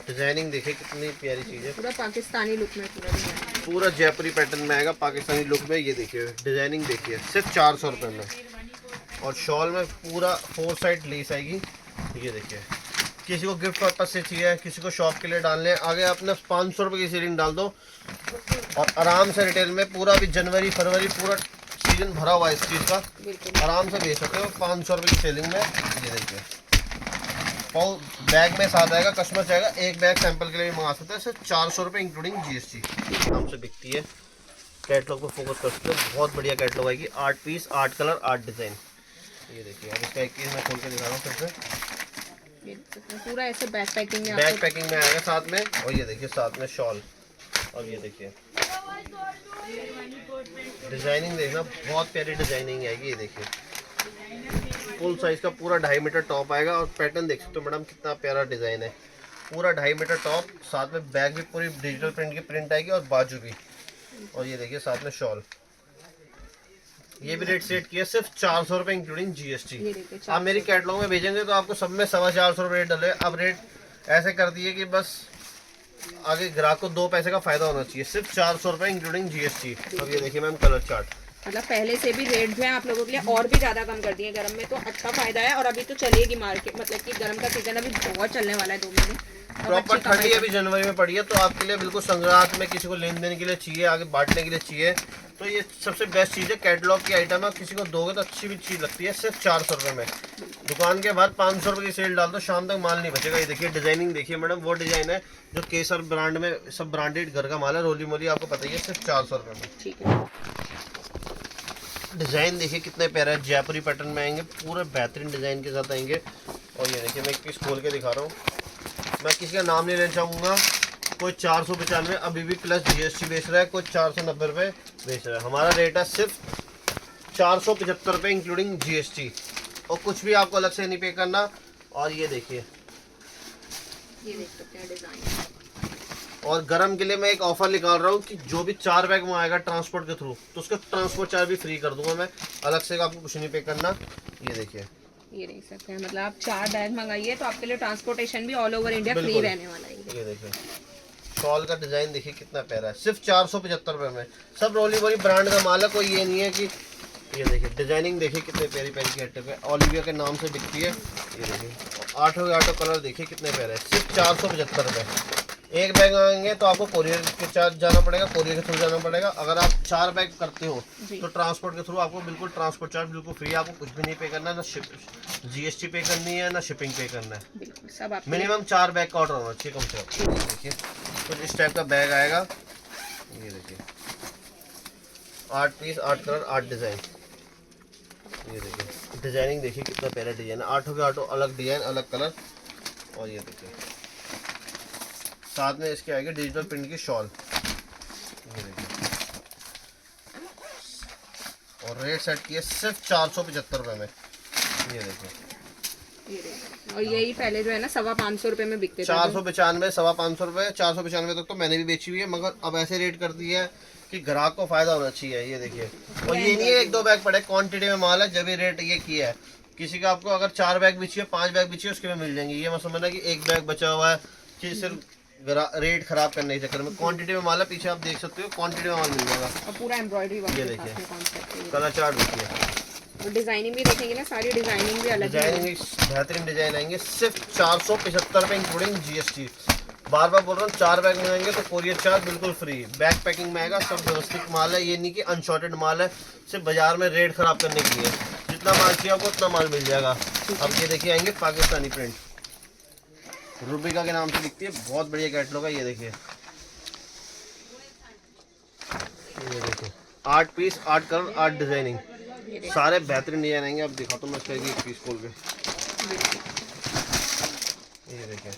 डिज़ाइनिंग देखिए कितनी प्यारी चीज़ है, पूरा पाकिस्तानी लुक में, पूरा जयपुरी पैटर्न में आएगा पाकिस्तानी लुक में। ये देखिए डिज़ाइनिंग देखिए सिर्फ 400 रुपये में, और शॉल में पूरा 4 साइड लेस आएगी। ये देखिए किसी को गिफ्ट पर्पज से चाहिए, किसी को शॉप के लिए डालने, आगे आपने 500 रुपये की सीलिंग डाल दो, और आराम से रिटेल में पूरा भी जनवरी फरवरी पूरा सीजन भरा हुआ है इस चीज़ का, आराम से बेच सकते हो 500 रुपये की सेलिंग में। ये देखिए और बैग में साथ आएगा, कस्टमर चाहेगा एक बैग सैंपल के लिए भी मंगा सकता है, सिर्फ 400 रुपये इंक्लूडिंग जीएसटी आराम से बिकती है। कैटलॉग पे फोकस कर सकते हो, बहुत बढ़िया कैटलॉग आएगी। 8 पीस, 8 कलर, 8 डिज़ाइन। ये देखिए, अब इसका एक पीस मैं खोल के दिखा रहा हूँ फिर से। ये पूरा ऐसे बैक पैकिंग में बैक पैकिंग में आएगा साथ में, और ये देखिए साथ में शॉल। और ये देखिए डिजाइनिंग देखना, बहुत प्यारी डिजाइनिंग आएगी। ये देखिए फुल साइज का पूरा 2.5 मीटर टॉप आएगा, और पैटर्न देख सकते हो मैडम कितना प्यारा डिजाइन है। पूरा 2.5 मीटर टॉप, साथ में बैग भी पूरी डिजिटल प्रिंट की प्रिंट आएगी, और बाजू भी। और ये देखिए साथ में शॉल। ये भी रेट सेट किया सिर्फ 400 रुपये इंक्लूडिंग GST। आप मेरी कैटलॉग में भेजेंगे तो आपको सब में 450 रुपये रेट डले। अब रेट ऐसे कर दिए कि बस आगे ग्राहक को 2 पैसे का फायदा होना चाहिए। सिर्फ 400 रुपये इंक्लूडिंग GST। अब ये देखिए मैम कलर चार्ट, मतलब पहले से भी रेट जो है आप लोगों के लिए और भी ज़्यादा कम कर दिए गर्म में, तो अच्छा फायदा है। और अभी तो चलेगी मार्केट, मतलब कि गर्म का सीजन अभी बहुत चलने वाला है 2 महीने। प्रॉपर ठंडी अभी जनवरी में पड़ी है, तो आपके लिए बिल्कुल संग्राहक में किसी को लेन देन के लिए चाहिए, आगे बांटने के लिए चाहिए, तो ये सबसे बेस्ट चीज़ है। कैटलॉग की आइटम आप किसी को दोगे तो अच्छी भी चीज़ लगती है। सिर्फ 400 रुपये में। दुकान के बाद 500 रुपये की सेल डाल दो, शाम तक माल नहीं बचेगा। ये देखिए डिजाइनिंग देखिए मैडम, वो डिजाइन है जो केसर ब्रांड में, सब ब्रांडेड घर का माल है। रोली मोली आपको पता ही है, सिर्फ 400 रुपये में। ठीक है। डिज़ाइन देखिए कितने प्यारे हैं, जयपुरी पैटर्न में आएंगे, पूरे बेहतरीन डिज़ाइन के साथ आएंगे। और ये देखिए मैं एक पीस खोल के दिखा रहा हूँ, मैं किसी का नाम नहीं लेना चाहूँगा। कोई 495 अभी भी प्लस GST बेच रहा है, कोई 490 रुपये बेच रहा है। हमारा रेट है सिर्फ 475 रुपये इंक्लूडिंग GST, और कुछ भी आपको अलग से नहीं पे करना। और ये देखिए, ये देख सकते हैं डिज़ाइन। और गरम के लिए मैं एक ऑफर निकाल रहा हूँ कि जो भी 4 बैग मंगाएगा ट्रांसपोर्ट के थ्रू, तो उसका ट्रांसपोर्ट चार्ज भी फ्री कर दूंगा मैं, अलग से आपको कुछ नहीं पे करना। ये देखिए, ये देख सकते हैं, मतलब आप 4 बैग मंगाइए तो आपके लिए ट्रांसपोर्टेशन भी ऑल ओवर इंडिया फ्री रहने वाला है। ये देखिए शॉल का डिजाइन देखिए कितना प्यारा है, सिर्फ 475 रुपये में। सब रोली बोली ब्रांड का माल है, कोई ये नहीं है कि। ये देखिए डिजाइनिंग देखिए कितने प्यारी प्यारी की हट्टे पे, ओलिविया के नाम से बिकती है। ये देखिए 8 कलर देखिए कितने प्यारे, सिर्फ 475 रुपये। एक बैग आएंगे तो आपको कोरियर के चार्ज जाना पड़ेगा, कोरियर के थ्रू जाना पड़ेगा। अगर आप 4 बैग करते हो तो ट्रांसपोर्ट के थ्रू आपको बिल्कुल ट्रांसपोर्ट चार्ज बिल्कुल फ्री, आपको कुछ भी नहीं पे करना है, ना GST पे करनी है, ना शिपिंग पे करना है। सब आप मिनिमम 4 बैग का ऑर्डर होना चाहिए कम से कम। देखिए कुछ इस टाइप का बैग आएगा। ये देखिए 8 पीस, 8 कलर, 8 डिज़ाइन। ये देखिए डिजाइनिंग देखिए कितना प्यारा डिजाइन है, 8 के 8 अलग डिजाइन, अलग कलर। और ये देखिए साथ में इसके आएगी डिजिटल प्रिंट की शॉल। ये देखिए, और रेट सेट किए सिर्फ 475 रुपये में। ये देखिए, और यही पहले जो है ना 525 रुपये में बिकते थे। 495, 525 रुपये, 495 तक तो मैंने भी बेची हुई है, मगर अब ऐसे रेट कर दी है कि ग्राहक को फायदा होना चाहिए। ये देखिए, और ये नहीं है 1-2 बैग पड़े, क्वांटिटी में माल है, जब भी रेट ये किया है। किसी का आपको अगर 4 बैग भी चाहिए, 5 बैग भी चाहिए, उसके में मिल जाएंगे। ये मत समझना कि 1 बैग बचा हुआ है कि सिर्फ रेट खराब करने के चक्कर में। क्वांटिटी में माल है, पीछे आप देख सकते हो क्वांटिटी में माल मिल जाएगा, और पूरा एम्ब्रॉयडरी वर्क। ये देखिए कलर चार्ट देखिए, और डिजाइनिंग भी देखेंगे ना, सारी डिजाइनिंग भी अलग है। डिजाइनिंग बेहतरीन डिजाइन आएंगे, सिर्फ 475 रुपये इंक्लूडिंग GST। बार बार बोल रहा हूँ, 4 बैग मंगाएंगे तो कोरियर चार्ज बिल्कुल फ्री। बैग पैकिंग में आएगा, सब व्यवस्थित माल है, ये नहीं कि अनशॉर्टेड माल है सिर्फ बाजार में रेट खराब करने के लिए। जितना माल चाहिए आपको उतना माल मिल जाएगा। अब ये देखिए आएंगे पाकिस्तानी प्रिंट, रूबिका के नाम से दिखती है, बहुत बढ़िया कैटलॉग है। ये देखिए 8 पीस, 8 कलर, 8 डिजाइनिंग, सारे बेहतरीन डिजाइन आएंगे। अब दिखाता हूँ मैं इसका एक पीस खोल के। ये देखिए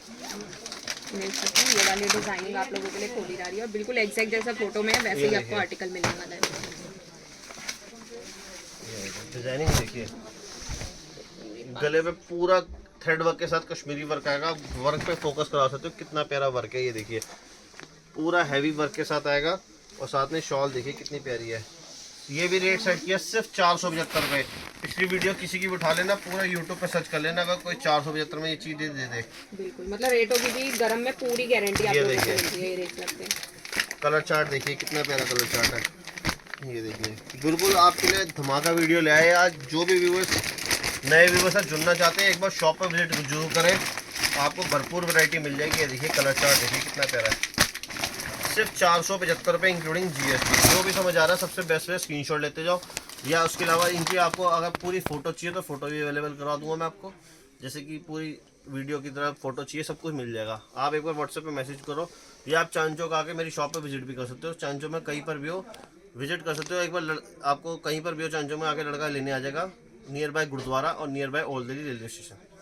देख सकते हैं, ये वाली डिजाइनिंग आप लोगों के लिए खोली जा रही है, और बिल्कुल एग्जैक्ट जैसा फोटो में है वैसे ही आपको आर्टिकल मिलने वाला है। डिजाइनिंग देखिए, गले पे पूरा थ्रेड वर्क के साथ कश्मीरी वर्क आएगा। वर्क पे फोकस करा सकते हो, कितना प्यारा वर्क है। ये देखिए पूरा हैवी वर्क के साथ आएगा, और साथ में शॉल देखिए कितनी प्यारी है। ये भी रेट सेट किया सिर्फ 475 रुपये। पिछली वीडियो किसी की भी उठा लेना, पूरा यूट्यूब पे सर्च कर लेना, अगर कोई 475 में ये चीज़ दे दे। बिल्कुल, मतलब रेटों की भी गरम में पूरी गारंटी आप लोगों को मिलती है। ये रेट लगते हैं। कलर चार्ट देखिए कितना प्यारा कलर चार्ट है। ये देखिए बिल्कुल आपके लिए धमाका वीडियो ले आए आज। जो भी व्यूवर्स नए व्यूवर्स जुड़ना चाहते हैं, एक बार शॉप पर विजिट जरूर करें, आपको भरपूर वैरायटी मिल जाएगी। ये देखिए कलर चार्ट देखिए कितना प्यारा है, सिर्फ 475 रुपये इंक्लूडिंग GST। जो भी समझ आ रहा है सबसे बेस्ट है, स्क्रीनशॉट लेते जाओ। या उसके अलावा इनकी आपको अगर पूरी फ़ोटो चाहिए तो फ़ोटो भी अवेलेबल करवा दूंगा मैं आपको, जैसे कि पूरी वीडियो की तरह फ़ोटो चाहिए, सब कुछ मिल जाएगा। आप एक बार व्हाट्सएप पे मैसेज करो, या आप चांचो का आके मेरी शॉप पे विजिट भी कर सकते हो। चांचो में कहीं पर भी हो, विजिट कर सकते हो एक बार। आपको कहीं पर भी हो चांचो में आके लड़का लेने आ जाएगा, नियर बाय गुरुद्वारा और near by old Delhi railway station.